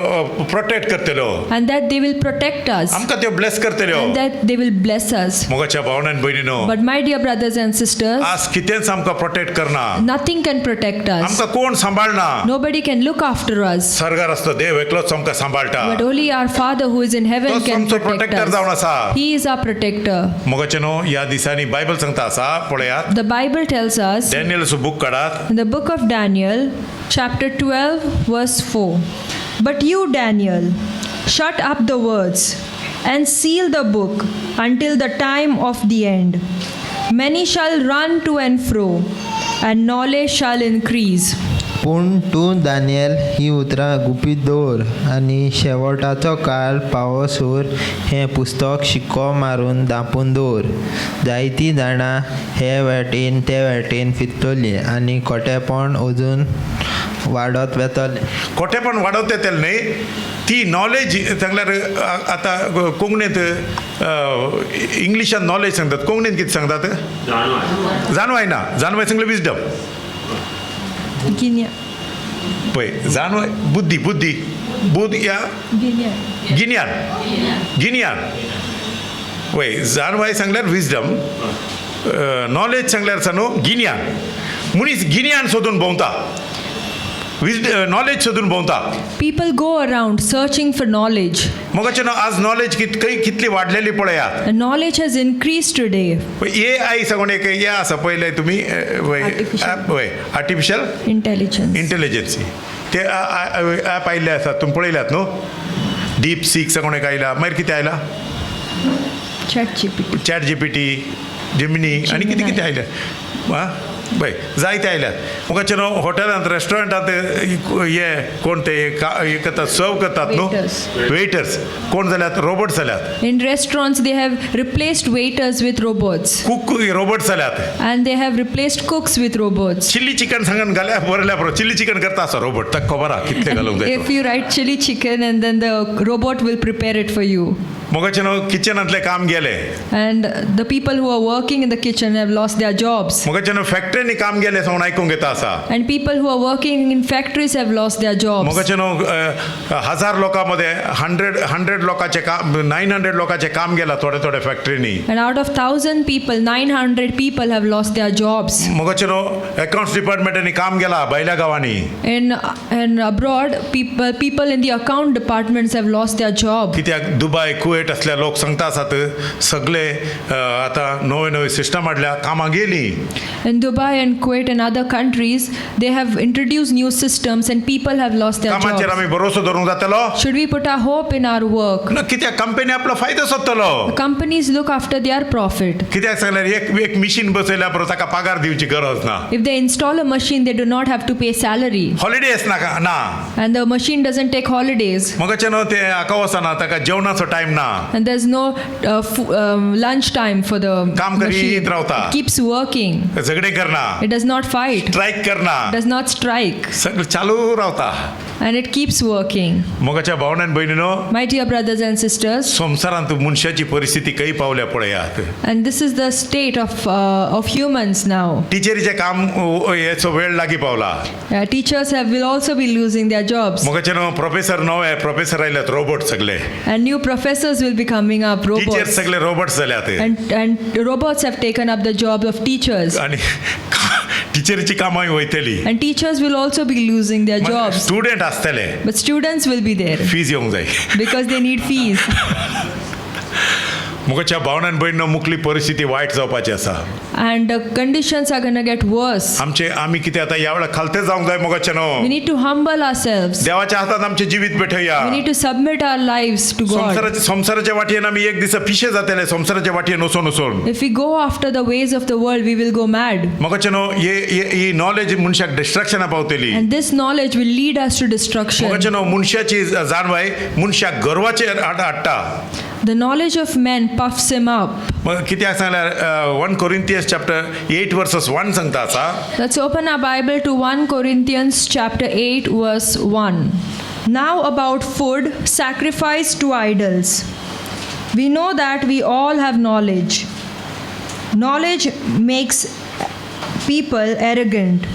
प्रोटेक्ट करतल्यो and that they will protect us आमकां त्यो ब्लेस करतल्यो and that they will bless us. मोगाच्या भावनान भयणीनो But my dear brothers and sisters, आज कितेंच आमकां प्रोटेक्ट करना nothing can protect us. आमकां कोण सांबाळना Nobody can look after us. सर्गार आसतो देव एकलोच आमकां सांबाळटा But only our Father who is in heaven तोच can आमचो protect प्रोटेक्टर जावन us. आसा He is our protector. मोगाचेनो ह्या दिसांनी बायबल सांगता आसा पळयात The Bible tells us डॅनियलचो बूक काढात in the book of Daniel, chapter 12, verse 4. But you, Daniel, shut up the words and seal the book until the time of the end. Many shall run to and fro, and knowledge shall increase. पूण तूं दानियल ही उतरां गुपीत दवर आनी शेवटाचो काळ पावसोर हें पुस्तक शिक्को मारून धांपून दवर. जायतीं जाणां हे वाटेन ते वाटेन फिरतलीं आनी खोटेपण अजून वाडत वेतलें. खोटेपण वाडवते तेल न्ही ती नॉलेज सांगल्यार आतां कोंकणींत इंग्लिशान नॉलेज सांगतात कोंकणींत कितें सांगतात जाणवाय ना जाणवाय सांगलें विजडम Ginia. पळय जाणवाय बुद्धी बुद्धी बुद्ध या गिन्यान गिन्यान पळय जाणवाय सांगल्यार विजडम नॉलेज सांगल्यार सानू गिन्यान मनीस गिन्यान सोदून भोंवता नॉलेज सोदून भोंवता. People go around searching for knowledge. मोगाचें आज नॉलेज कितली वाडलेली पळयात. And knowledge has increased today. AI सांगून एक हे आसा पळयलें तुमी आर्टिफिशियल Intelligence. इंटेलिजन्सी ते ॲप आयिल्ले आसात तुमी पळयल्यात न्हू डीप सीक सांगून एक आयला मागीर कितें आयला ChatGPT. चॅट जीपीटी जिमिनी आनी कितें कितें आयलें आं पळय जायते आयल्यात मुखाचे न्हू हॉटेलांत रेस्टॉरंटांत हे कोण ते हे करतात सर्व करतात न्हू वेटर्स कोण जाल्यात रोबोट जाल्यात. In restaurants, they have replaced waiters with robots. Cook robot जाल्यात. And they have replaced cooks with robots. Chilli chicken सांगून घाल्या बरल्या बरो चिल्ली चिकन करता असो रोबोट ताका खबर आहा कितले घालूंक जाय. If you write chili chicken and then the robot will prepare it for you. मोगाचे न्हू किचनांतले काम गेले. And the people who are working in the kitchen have lost their jobs. मोगाचे न्हू फॅक्टरीनी काम गेले सांगून आयकूंक येता आसा. And people who are working in factories have lost their jobs. मोगाचे न्हू 1000 लोकांमध्ये 100 लोकांचे काम 900 लोकांचे काम गेला थोडे थोडे फॅक्टरीनी. And out of 1,000 people, 900 people have lost their jobs. मोगाचे न्हू अकाउंट्स डिपार्टमेंटांनी काम गेला भायल्या गांवांनी. And abroad, people in the account departments have lost their job. कित्याक दुबय कुवेट असले लोक सांगता आसात सगळे आतां नवे नवे सिस्टम हाडल्या कामां गेली. In Dubai and Kuwait and other countries, they have introduced new systems and people have lost their कामाचेर jobs. आमी भरोसो धरूंक जातलो. Should we put our hope in our work? ना कित्याक कंपनी आपलो फायदो सोदतलो. Companies look after their profit. कित्याक सांगल्यार एक मिशीन बसयल्या पुरो ताका पगार दिवची गरज ना. If they install a machine, they do not have to pay salary. Holidays नाका ना. And the machine doesn't take holidays. मोगाचे न्हू ते हाका वचना ताका जेवणाचो टायम ना. And there's no lunch time for the काम करीत machine. रावता. It keeps working. झगडे करना It does not fight. Strike करना Does not strike. सगळं चालू रावता. And it keeps working. मोगाच्या भावनान भयणीनो My dear brothers and sisters, संवसारांत मनशाची परिस्थिती खंय पावल्या पळयात. and this is the state of humans now. टिचरीचे काम हेचो वेळ लागी पावला. Teachers will also be losing their jobs. मोगाचे न्हू प्रोफेसर नवे प्रोफेसर आयल्यात रोबोट सगळे. And new professors will be coming up, teacher robots. सगळे रोबोट जाल्यात. And robots have taken up the job of teachers. आणि टिचरीची कामां वयतली. And teachers will also be losing their jobs. Student आसतले But students will be there fees येवंक जाय. because they need fees. मुखाच्या भावनान भयणीनो मुखली परिस्थिती वायट जावपाची आसा. And the conditions are going to get worse. आमी कितें आतां ह्या वेळा खालते जावंक जाय मोगाचे We न्हू. need to humble ourselves. देवाच्या हातांत आमचे जिवीत भेटया. We need to submit our lives to God. संसाराच्या वाटयेन आमी एक दिसा पिशे जातले संसाराच्या वाटयेन वचून. If we go after the ways of the world, we will go mad. मोगाचे न्हू ही नॉलेज मनशाक डिस्ट्रॅक्शना पावतली. And this knowledge will lead us to destruction. मोगाचे न्हू मनशाची जाणवाय मनशाक गर्वाचेर हाडटा. The knowledge of men puffs him up. कित्याक सांगल्यार 1 Corinthians chapter 8 verses 1 सांगता आसा. Let's open our Bible to 1 Corinthians chapter 8 verse 1. Now about food sacrificed to idols. We know that we all have knowledge. Knowledge makes people arrogant,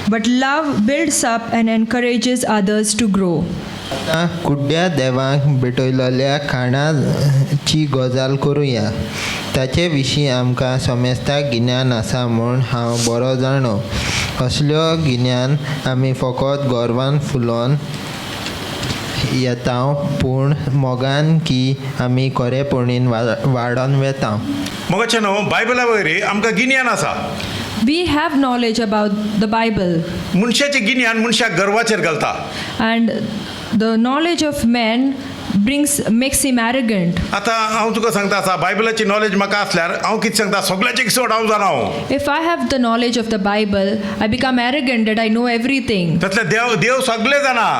but love builds up and encourages others to grow. आता कुड्ड्या देवाक भेटयलेल्या खाणाची गजाल करुया. ताचे विशीं आमकां समेस्ताक गिन्यान आसा म्हूण हांव बरो जाणो. असल्यो गिन्यान आमी फकत गोरवान फुलोवन येता पूण मोगान की आमी खरेपणीन वाडोन वेता. मोगाचें न्हू बायबला वयरी आमकां गिन्यान आसा. We have knowledge about the Bible, मनशाचें गिन्यान मनशाक गर्वाचेर घालता. and the knowledge of man makes him arrogant. आतां हांव तुका सांगता आसा बायबलाची नॉलेज म्हाका आसल्यार हांव कितें सांगता सगळ्याचें चड हांव जाणा. If I have the knowledge of the Bible, I become arrogant that I know everything. तातले देव सगळे जाणा.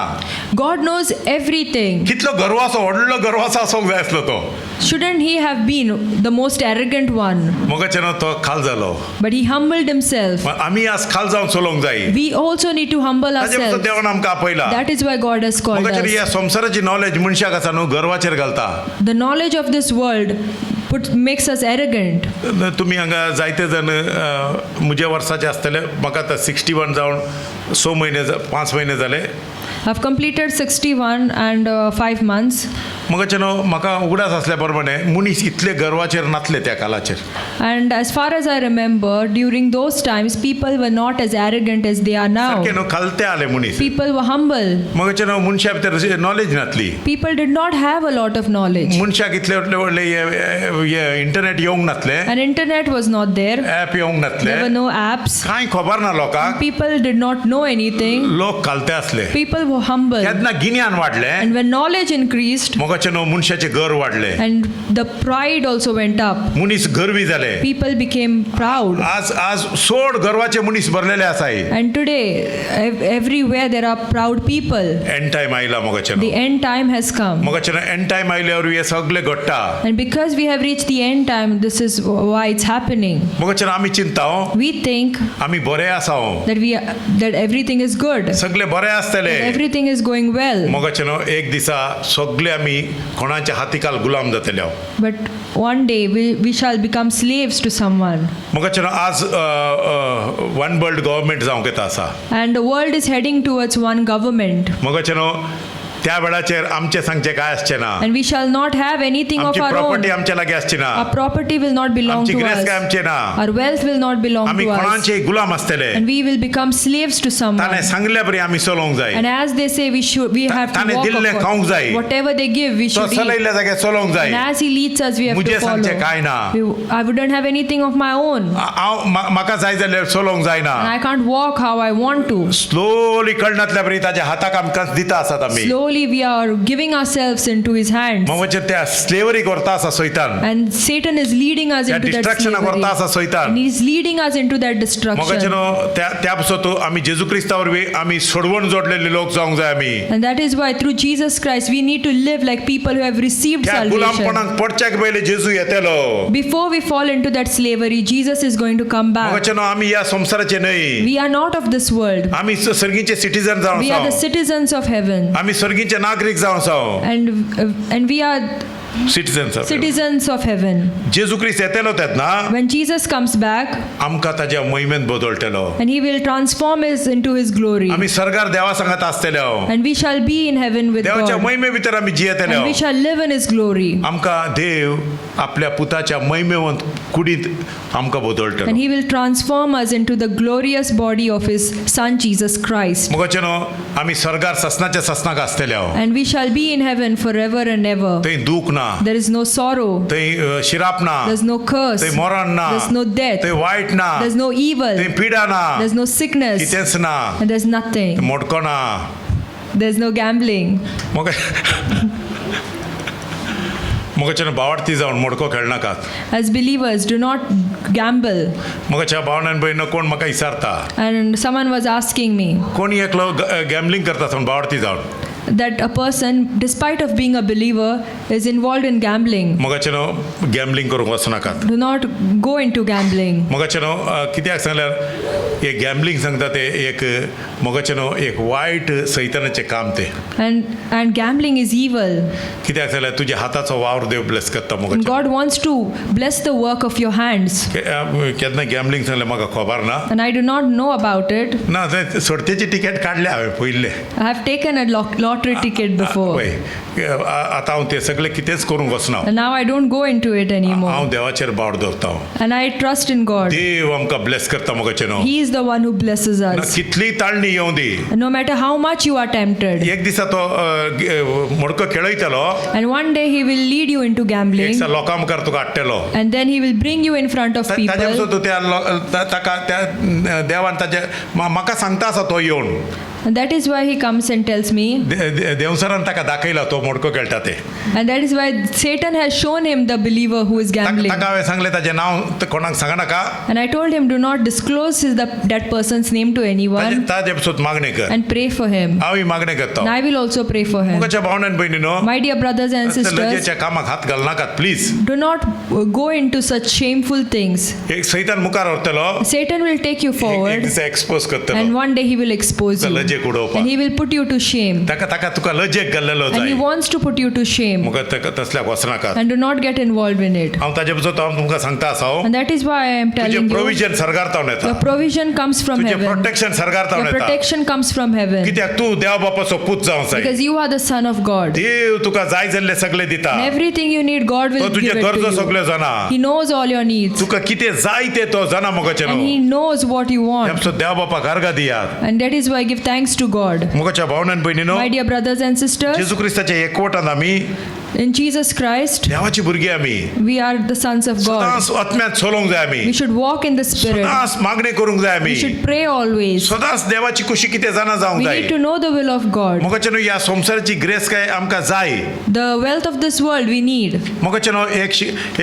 God knows everything. कितलो गर्व आसा व्हडलो गर्व आसा असोंक जाय आसलो तो. Shouldn't he have been the most arrogant one? मोगाचें न्हू तो खाल जालो. But he humbled himself. आमी आज खाल जावन चलोवंक जाय. We also need to humble ताजे पासून ourselves. देवान आमकां आपयला. That is why God has called मोगाचेर us. ह्या संवसाराची नॉलेज मनशाक आसा न्हू गर्वाचेर घालता. The knowledge of this world makes us arrogant. तुमी हांगा जायते जण म्हजे वर्साचे आसतले. म्हाका आतां 61 जावन 5 म्हयने जाले. I've completed 61 and 5 months. मोगाचें न्हू म्हाका उगडास आसल्या प्रमाणे मनीस इतले गर्वाचेर नासले त्या कालाचेर. And as far as I remember, during those times, people were not as arrogant as they are now. सारके न्हू खालते आले मनीस. People were humble. मोगाचें न्हू मनशा भितर नॉलेज नासली. People did not have a lot of knowledge. मनशाक इतले व्हडले हे इंटरनेट येवंक नासले. And internet was not there. App येवंक नासले. There were no apps. कांय खबर ना लोकांक. People did not know anything. लोक खालते आसले. People were humble. केन्ना गिन्यान वाडलें. And when knowledge increased, मोगाचें न्हू मनशाचें गर वाडलें. and the pride also went up. मनीस गर्वी जाले. People became proud. आज सोड गर्वाचे मनीस भरलेले आसाय. And today, everywhere there are proud people. End time आयला मोगाचें The न्हू. end time has come. मोगाचें न्हू एंड टाइम आयल्यावर हे सगळे घडटा. And because we have reached the end time, this is why it's happening. मोगाचें न्हू आमी चिंताव We think आमी बरे आसाव. that everything is good. सगळे बरे आसतले. Everything is going well. मोगाचें न्हू एक दिसा सगळे आमी कोणाच्या हातीकाल गुलाम जातले. But one day we shall become slaves to someone. मोगाचें न्हू आज वन वर्ल्ड गव्हर्मेंट जावंक येता आसा. And the world is heading towards one government. मोगाचें न्हू त्या वेळाचेर आमचें सांगचें काय आसचें ना. And we shall not have anything of आमची our own. प्रॉपर्टी आमच्या लागीं आसची ना. Our property will not belong आमची to गिरेस्त काय us. आमचें ना. Our wealth will not belong आमी to us. कोणाचेय गुलाम आसतले. And we will become slaves to someone. ताणें सांगले बरी आमी चलोवंक जाय. And as they say, we have to ताणें walk दिल्लें खावंक जाय. according. Whatever they give, we तो should eat. चलयल्ल्या जाग्यार चलोवंक जाय. And as he leads us, we have मुझे to follow. सांगचें काय ना. I wouldn't have anything of my own. हांव म्हाका जाय जाल्यार चलोवंक जायना. And I can't walk how I want to. Slowly कळनातल्या बरी ताच्या हाताक आमकां दिता आसात आमी. Slowly we are giving ourselves into his hands. म्हणजे त्या स्लेवरी करता आसा सैतान. And Satan is leading us त्या into that डिस्ट्रॅक्शनाक slavery. व्हरता आसा सैतान. And he's leading us into that मोगाचें destruction. न्हू त्या पासून तूं आमी जेजू क्रिस्ता वरवीं आमी सोडवण जोडलेले लोक जावंक जाय आमी. And that is why through Jesus Christ we need to live like people who have received त्या salvation. गुलामपणाक पडच्याक पयलीं जेजू येतलो. Before we fall into that slavery, Jesus is going to come back. मोगाचें न्हू आमी ह्या संवसाराचे न्हय. We are not of this world. आमी सर्गीचे सिटीजन जावन We are the आसात. citizens of heaven. आमी सर्गीचे नागरीक जावन आसात. And we are citizens citizens of heaven. जेजू क्रिस्त येतलो तेन्ना When Jesus comes back, आमकां ताच्या महिमेंत बदलतलो. and he will transform us into his glory. आमी सरकार देवा सांगात आसतले. And we shall be in heaven with देवाच्या God. महिमे भितर आमी जियेतले. And we shall live in his glory. आमकां देव आपल्या पुताच्या महिमेवंत कुडींत आमकां बदलतलो. And he will transform us into the glorious body of his son Jesus Christ. मोगाचें न्हू आमी सरकार ससनाच्या ससनाक आसतले. And we shall be in heaven forever and ever. थंय दूख ना. There is no sorrow. थंय शिराप ना. There's no curse. थंय मरण ना. There's no death. थंय वायट ना. There's no evil. थंय पिडा ना. There's no sickness. कितेंच ना. And there's nothing. मोडको ना. There's no gambling. मोगाचें भावार्थी जावन मोडको खेळनाकात. As believers, do not gamble. मोगाच्या भावनान भयण कोण म्हाका विचारता And someone was asking me, कोणी एकलो गॅमलिंग करता son भावार्थी जावन. that a person, despite of being a believer, is involved in gambling. मगाचे न्हू गॅमलिंग करूंक वचनाकात Do not go into gambling. मगाचे न्हू कित्याक सांगल्यार हे गॅमलिंग सांगता ते एक मगाचे न्हू एक वायट सैतानाचें काम ते And gambling is evil. कित्याक सांगल्यार तुज्या हाताचो वावर देव ब्लेस करता And मगाचे God wants to bless the work of your hands. केन्ना गॅमलिंग सांगल्यार म्हाका खबर ना And I do not know about it. ना ते सर्तेची टिकेट काडले हांवें पयले I have taken a lottery ticket before. पळय आतां हांव ते सगळे कितेंच करूंक वचना And now I don't go into it anymore. हांव देवाचेर बावर दवरता And I trust in God. देव आमकां ब्लेस करता मगाचे न्हू He is the one who blesses ना us. कितली ताळणी येवं दी No matter how much you are tempted. एक दिसा तो मडको खेळयतलो And one day he will lead you into gambling. एकसा लोकां मुखार तुका हाडटलो And then he will bring you in front of ताज्या people. पसून तूं ताका त्या देवान ताजे म्हाका सांगता आसा तो येवन And that is why he comes and tells me. देवसरान ताका दाखयला तो मडको खेळटा ते And that is why Satan has shown him the believer who is gambling. ताका हांवें सांगलें ताजें नांव कोणाक सांगनाका And I told him, do not disclose that person's name to anyone ताजे पसून मागणें कर and pray for him. हांवूय मागणें करता And I will also pray for him. मुखाच्या भावनान भयणीनो My dear brothers and sisters, लजेच्या कामाक हात घालनाकात please do not go into such shameful things. एक सैतान मुखार व्हरतलो Satan will take you एक forward, दिसा एक्सपोज and करतलो one day he will expose Tuka you. लजेक उडोवपाक And he will put you to shame. ताका तुका लजेक घाल्लेलो And जाय he wants to put you to shame. मुखार ताका तसल्याक वचनाकात And do not get involved in it. हांव ताजे पसून हांव तुमकां सांगता आसा And that is why I am तुजें telling you, प्रोविजन सरकारतावन येता your provision comes from तुजें heaven. प्रोटेक्शन सरकारतावन Your येता protection comes from heaven. कित्याक तूं देव बापाचो पूत जावंक जाय Because you are the son of God. देव तुका जाय जाल्लें सगळें दिता And everything you need, God तो will तुजे give it गरजो to सगळ्यो you. जाणा He knows all your needs. तुका कितें जाय तें तो जाणा मोगाचें And He न्हू knows what you want. त्यापसून देव बापाक अर्घ दियात And that is why I give thanks to God. मोगाच्या भावनान भयणीनो My dear brothers and sisters, जेजू क्रिस्ताच्या एकवटान आमी in Jesus Christ, देवाची भुरगीं आमी we are the sons of God. सदांच आत्म्यांत चलोवंक जाय आमी We should walk in the Spirit. सदांच मागणी करूंक जाय आमी We should pray always. सदांच देवाची खुशी कितें जाणा जावंक We जाय need to know the will of God. मोगाचें न्हू ह्या संवसाराची ग्रेस काय आमकां जाय The wealth of this world we need. मोगाचें न्हू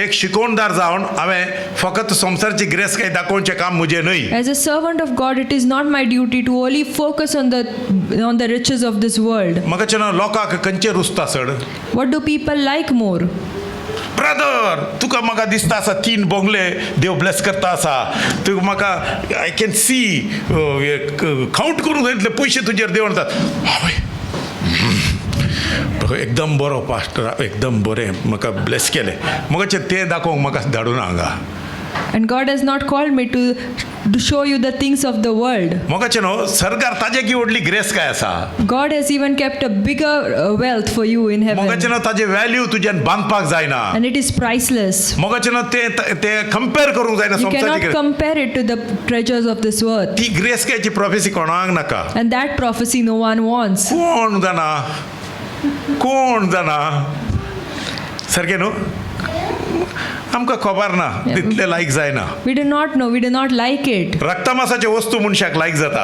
एक शिकोवणदार जावन हांवें फकत संवसाराची ग्रेस काय दाखोवचें काम म्हजें न्हय As a servant of God, it is not my duty to only focus on the riches of this world. मोगाचें न्हू लोकांक खंयचें रुचता चड What do people like more? Brother तुका म्हाका दिसता आसा 3 बंगले देव ब्लेस करता आसा तूं म्हाका आय कॅन सी कावंट करूंक जाय इतले पयशे तुजेर देव म्हणटा एकदम बरो पास्टर एकदम बरें म्हाका ब्लेस केलें म्हाका तें दाखोवंक म्हाका धाडून हांगा And God has not called me to show you the things of the world. मोगाचें न्हू सरकार ताजे की व्हडली ग्रेस काय आसा God has even kept a bigger wealth for you in heaven. मोगाचें न्हू ताजे व्हॅल्यू तुज्यान बांदपाक जायना And it is priceless. मोगाचें न्हू तें कंपेर करूंक जायना You संवसाराची cannot grace compare it to the treasures of this earth. ती ग्रेस कायची प्रोफेसी कोणाक नाका And that prophecy no one wants. कोण जाणा सारकें न्हू आमकां खबर ना तितलें लायक जायना We do not know. We do not like it. रक्तमासाचे वस्तू मनशाक लायक जाता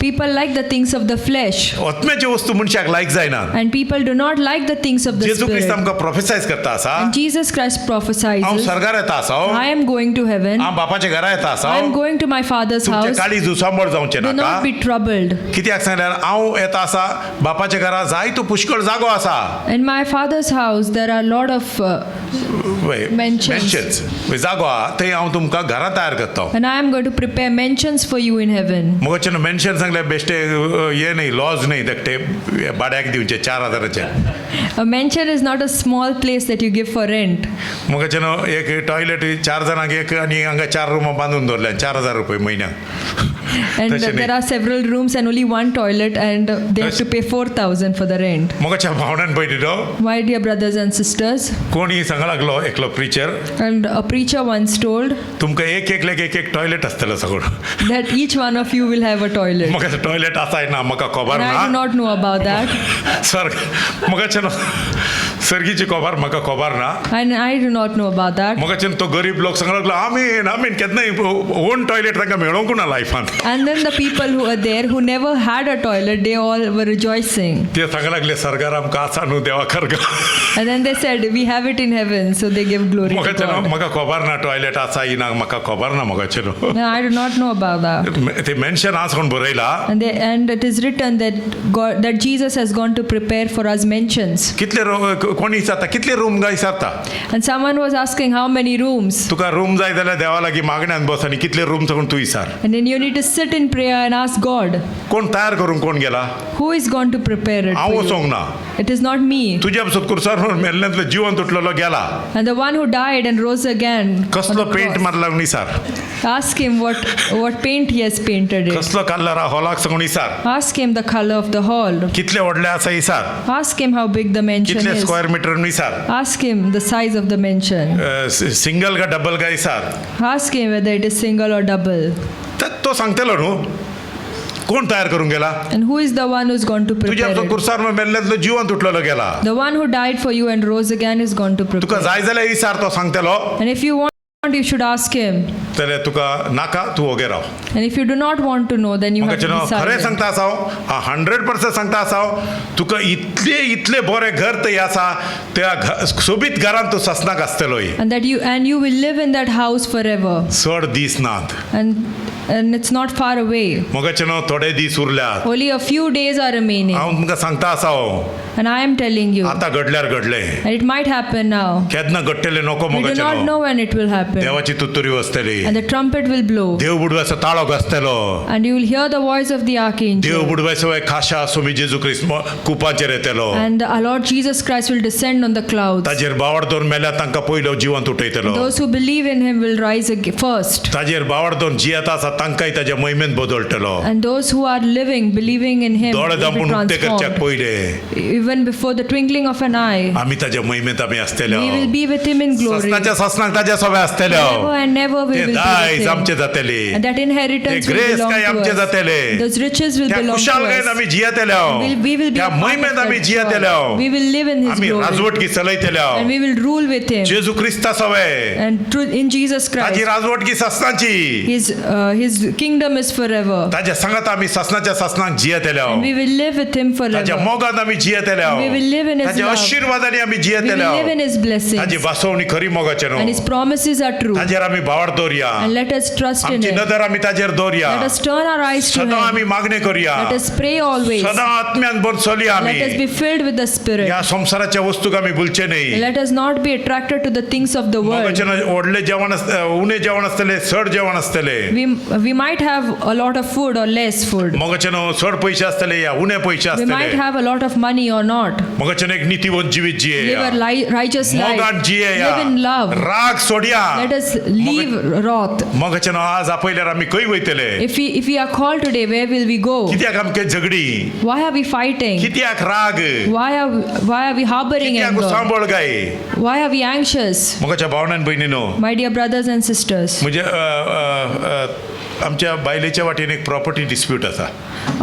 People like the things of the flesh. आत्म्याचे वस्तू मनशाक लायक जायना And people do not like the things of the जेजू क्रिस्त spirit. आमकां प्रोफेसायज करता आसा And Jesus Christ हांव prophesies, सरगार येता आसा I am going to heaven. हांव बापाच्या घरा येता आसा I am going to my Father's तुमचे house. काळीज उसांबळ जावचें Do नाका not be troubled. कित्याक सांगल्यार हांव येता आसा बापाच्या घरा जायतो पुष्कळ जागो आसा In my Father's house, there are a lot of Mansions. जागो आहा थंय हांव तुमकां घरा तयार करता and I am going to prepare mansions for you in heaven. मोगाचें मेन्शन सांगल्यार बेश्टे हे न्ही लॉज न्ही धाकटे भाड्याक दिवचे 4,000चे A mansion is not a small place that you give for rent. मोगाचें न्हू एक टॉयलेट 4 जाणांक एक आनी हांगा 4 रुमां बांदून दवरल्या 4,000 रुपये म्हयन्याक And तशें there न्ही. are several rooms and only one toilet, and they have to pay 4,000 for the rent. मोगाच्या भावनान पळय न्हू My dear brothers and sisters, कोणी सांगूंक लागलो एकलो preacher and a preacher once told तुमकां एक टॉयलेट आसतलो सगळो that each one of you will have a toilet. म्हाका टॉयलेट आसाय ना म्हाका खबर And I do ना not know about that. Sir म्हाकाचें न्हू सर्गीची खबर म्हाका खबर ना and I do not know about that. म्हाका तो गरीब लोक सांगूंक लागलो आमीन केन्नाय ओन टॉयलेट तांकां मेळोंकूच ना लायफान And then the people who were there who never had a toilet, they all were rejoicing. ते सांगूंक लागले सरकार आमकां आसा न्हू देवा Kharga And then they said, we have it in heaven, so they give glory to म्हाका God. म्हाका खबर ना टॉयलेट आसा इना म्हाका खबर ना म्हाका No, I do not know about that. ते मेन्शन आज कोण बरयला And it is written that Jesus has gone to prepare for us mansions. कितले कोणी विचारता कितले रूम काय विचारता And someone was asking how many rooms. Tuka room जाय जाल्यार देवा लागीं मागण्यान बस आनी कितले रूम sagून तूं विचार And then you need to sit in prayer and ask God, कोण तयार करूंक कोण गेला who is going to prepare it हांव for वचोंक you? ना It is not me. तुज्या पासून कुर्सार मेल्ल्यांतलो जिवन तुटलेलो गेला And the one who died and rose again. on कसलो the पेंट cross. मारला विचार Ask him what paint he has painted it. कसलो कलर हा हॉलाक sagून विचार Ask him the color of the hall. कितले व्हडले आसा विचार Ask him how big the mansion कितले is. स्क्वेअर मीटर विचार Ask him the size of the mansion. Single का डबल का विचार Ask him whether it is single or double. तो सांगतलो न्हू कोण तयार करून गेला And who is the one who's going to तुज्या prepare it? कुर्सार मेल्ल्यांतलो जिवन तुटलेलो गेला The one who died for you and rose again is going to Tuka prepare. जाय जाल्यार विचार तो सांगतलो And if you want, you should ask him. जाल्यार तुका नाका तूं ओगे राव And if you do not want to know, then you have to म्हाका be खरें silent. सांगता आसा 100% सांगता आसा तुका इतले बरें घर थंय आसा त्या सोबीत घरान तूं ससनाक आसतलोय And you will live in that house forever. चड दीस नात And it's not far away. मोगाचे न्हू थोडे दीस उरल्यात Only a few days are remaining. हांव तुमकां सांगता आसा And I am telling you. आतां घडल्यार घडलें And it might happen now. केन्ना घडटलें नको We do मोगाचे not न्हू know when it will happen. देवाची तुतुरी वसतली And the trumpet will blow. देव बुडवाचो ताळो घासतलो And you will hear the voice of the Dev archangel. बुडवाचो एक खाशा सुमी जेजू क्रिस्त कुपाचेर येतलो And our Lord Jesus Christ will descend on the clouds. ताजेर बावड दोन मेल्यार तांकां पयलो जिवन तुटयतलो Those who believe in him will rise first. ताजेर बावड दोन जियेत आसा तांकांय ताज्या महिमेन बदलतलो And those who are living, believing in him, दोळे will be धांपून उक्ते करच्याक transformed. पयले Even before the twinkling of an eye, आमी ताज्या महिमेंत आमी आसतले we will be with him in glory. ससनाच्या ससनाक ताज्या सोबे आसतल्यो Never and never we ते will be दायज with आमचे him. जातली And that inheritance ते will ग्रेस belong काय to आमचे us. जातले Those riches will त्या belong to खुशालकायेन us. आमी जियेतल्यो We will be त्या a part महिमेंत of आमी that जियेतल्यो joy. We will live in his आमी glory. राजवटकी चलयतल्यो And we will rule with him. जेजू क्रिस्ता सोबे And in Jesus ताजी Christ, राजवटकी ससनाची his kingdom is forever. ताज्या सांगात आमी ससनाच्या ससनाक जियेतल्यो And we will live with him ताज्या forever. मोगात आमी जियेतल्यो We will live in his ताज्या love. आशिर्वादांनी आमी We will जियेतल्यो live in his ताजी blessings. वासवणी खरी मोगाचे And his न्हू promises are true. ताजेर आमी बावड दवरया And let us trust in आमची him. नदर आमी ताजेर दवरया Let us turn our eyes to सदां him. आमी मागणी करूया Let us pray always. सदां आत्म्यान बन चलया आमी Let us be filled with the Spirit. ह्या संसाराच्या वस्तूक आमी भुलचे न्ही Let us not be attracted to the things of the world. मोगाचे व्हडले जेवण उणे जेवण आसतले चड जेवण आसतले We might have a lot of food or less food. मोगाचे चड पयशे आसतले या उणे पयशे We might आसतले have a lot of money or not. मोगाचे एक नितीवंत जिवीत Live जियेया a righteous मोगान life. जियेया Live in love. राग सोडया Let us leave wrath. मोगाचे आज आपयल्यार आमी खंय वयतले If we are called today, where will we go? कित्याक आमके झगडी Why are we fighting? कित्याक राग Why are we harboring कित्याक anger? सांबळ guy Why are we anxious? मोगाच्या भावनान भयणीनो My dear brothers and sisters, म्हणजे आमच्या बायलेच्या वाटेन एक प्रॉपर्टी डिस्प्यूट आसा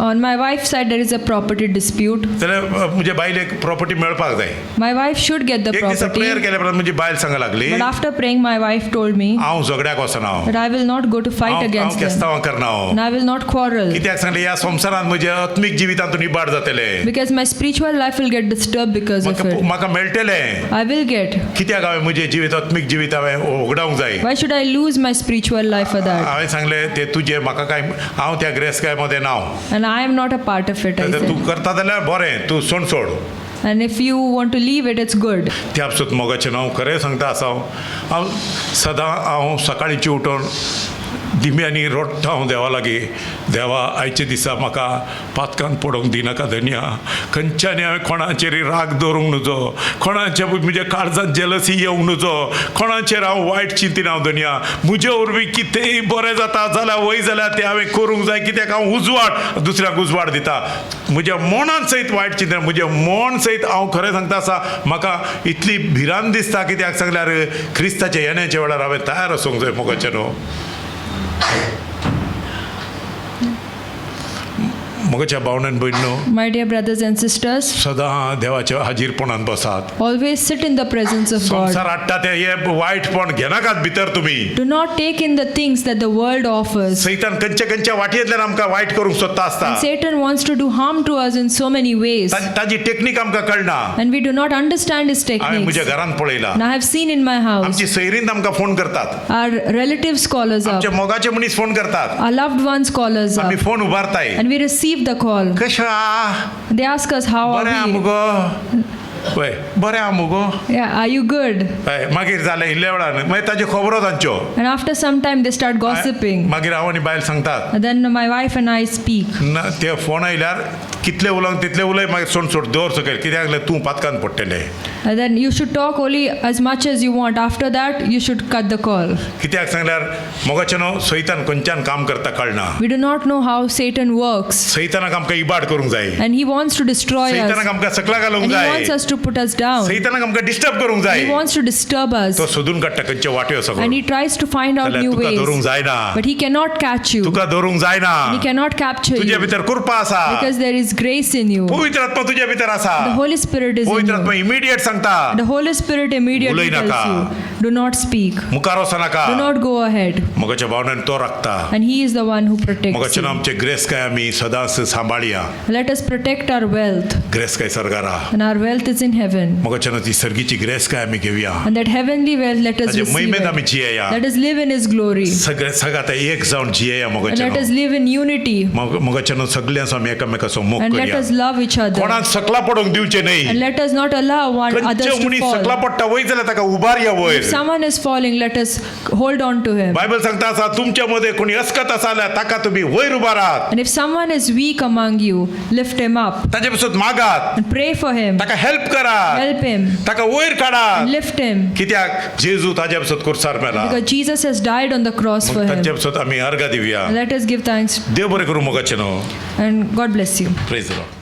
on my wife's side there is a property dispute. जाल्यार म्हणजे बायलेक प्रॉपर्टी मेळपाक जाय My wife should get the एक दिसा प्रेयर property. केल्या उपरांत म्हणजे बायल सांगा लागली But after praying, my wife told me हांव झगड्याक वचना that I will not go to fight हांव against them. केस्तांवां करना And I will not quarrel. कित्याक सांगले ह्या संवसारांत म्हज्या आत्मीक जिवितांतून इबाड जातले Because my spiritual life will get disturbed because of it. म्हाका मेळटले I will get. कित्याक हांवें म्हजें जिवीत आत्मीक जिवीत हांवें उगडावंक जाय Why should I lose my spiritual life for that? हांवें सांगले ते तुजें म्हाका काय हांव त्या ग्रेस्काय मध्ये नाव And I am not a part of it, I तूं said. करता जाल्यार बरें तूं सोड सोड And if you want to leave it, it's good. त्या पासून मोगाचें हांव खरें सांगता आसा हांव सदां हांव सकाळींची उठोन दिम्यांनी रोडटा हांव देवा लागीं देवा आयचे दिसा म्हाका पातकान पडोवंक दिनाका धन्या खंयच्यानी हांवें कोणाचेर राग दवरूंक नजो कोणाच्या म्हज्या काळजांत जेलसी येवंक नजो कोणाचेर हांव वायट चिंतीन हांव धन्या म्हजे वरवीं कितेंय बरें जाता जाल्यार वय जाल्यार तें हांवें करूंक जाय कित्याक हांव उजवाड दुसऱ्याक उजवाड दिता म्हज्या मनान सयत वायट चिंतन म्हजें मन सयत हांव खरें सांगता आसा म्हाका इतली भिरांत दिसता कित्याक सांगल्यार क्रिस्ताच्या येण्याच्या वेळार हांवें तयार आसूंक जाय मोगाचें न्हू मगच्या भावनान भयणो My dear brothers and sisters, सदां देवाच्या हाजीरपणान बसात. always sit in the presence of संसार God. हाडटा ते हे वायटपण घेनाकात भितर तुमी. Do not take in the things that the world offers. सैतान खंयच्या वाटयेंतल्यान आमकां वायट करूंक सोदता आसता. And Satan wants to do harm to us in so many ways. ताजी टेक्निक आमकां कळना. And we do not understand his हांवें techniques. म्हज्या घरांत पळयला. And I have seen in my house, आमची सैरींत आमकां फोन करतात. our relatives call us up. आमचे मोगाचे मनीस फोन करतात. Our loved ones call us आमी up. फोन उबारताय. And we receive the call. कशें आहा? They ask us, how बरें आहा are we? मुगो? पळय बरें आहा मुगो? Yeah, are you good? पळय मागीर जालें इल्ल्या वेळान मागीर ताज्यो खबरो तांच्यो. And after some time, they start gossiping. मागीर हांव आनी बायल सांगतात. And then my wife and I speak. ते फोन आयल्यार कितले उलोवंक तितले उलय मागीर सोड दवर सकयल कित्याक लागल्यार तूं पातकान पडटलें. And then you should talk only as much as you want. After that, you should cut the call. कित्याक सांगल्यार मोगाचें न्हू सैतान खंयच्यान काम करता कळना. We do not know how Satan works. सैतानाक आमकां इबाड करूंक जाय. And he wants to destroy us. सैतानाक आमकां सकला घालूंक And he जाय. wants us to put us down. सैतानाक आमकां डिस्टर्ब करूंक जाय. He wants to disturb us. तो सोदून काडटा खंयचे वाट्यो सगळो. And he tries to find out जाल्यार new तुका धरूंक ways. जायना. But he cannot catch you. तुका धरूंक जायना. He cannot capture तुजे you. भितर कृपा आसा. Because there is grace in you. पवित्र आत्मा तुजे भितर आसा. The Holy Spirit is in पवित्र आत्मा you. इमिडिएट सांगता. The Holy Spirit immediately उलय tells नाका. you, do not speak. मुखार वचनाका. Do not go ahead. मोगाच्या भावनान तो राखता. And he is the one who protects मोगाचें you. आमचे ग्रेस काय आमी सदांच सांबाळया. Let us protect our wealth. Grace काय सरगारा. And our wealth is in heaven. मोगाचें ती सर्गीची ग्रेस काय आमी घेवया. And that heavenly wealth, let us ताजे receive महिमेत आमी it. जियेया. Let us live in his glory. सगळे सगळ्यात एक जावन जियेया And मोगाचें let us live in unity. मोगाचें सगळ्यांचो आमी एकामेकाचो मोग And let करया. us love each other. कोणाक सकला पडोंक दिवचें न्हय. And let us not allow one others खंयचे to मनीस सकला fall. पडटा वयर जाल्यार ताका उबारया If वयर. someone is falling, let us hold on to him. Bible सांगता आसा तुमच्या मध्ये कोणी अस्कत आसा जाल्यार ताका तुमी वयर उबारात. And if someone is weak among you, lift him up ताचे पासून मागात. and pray for him. ताका हेल्प करात. Help him ताका वयर and काडात. lift him. कित्याक जेजू ताजे पासून कुर्सार मेला. Because Jesus has died on the cross for him. ताचे पासून आमी अर्घ दिवया. Let us give thanks देव बरें करूं मोगाचें न्हू. and God bless you. Praise the Lord.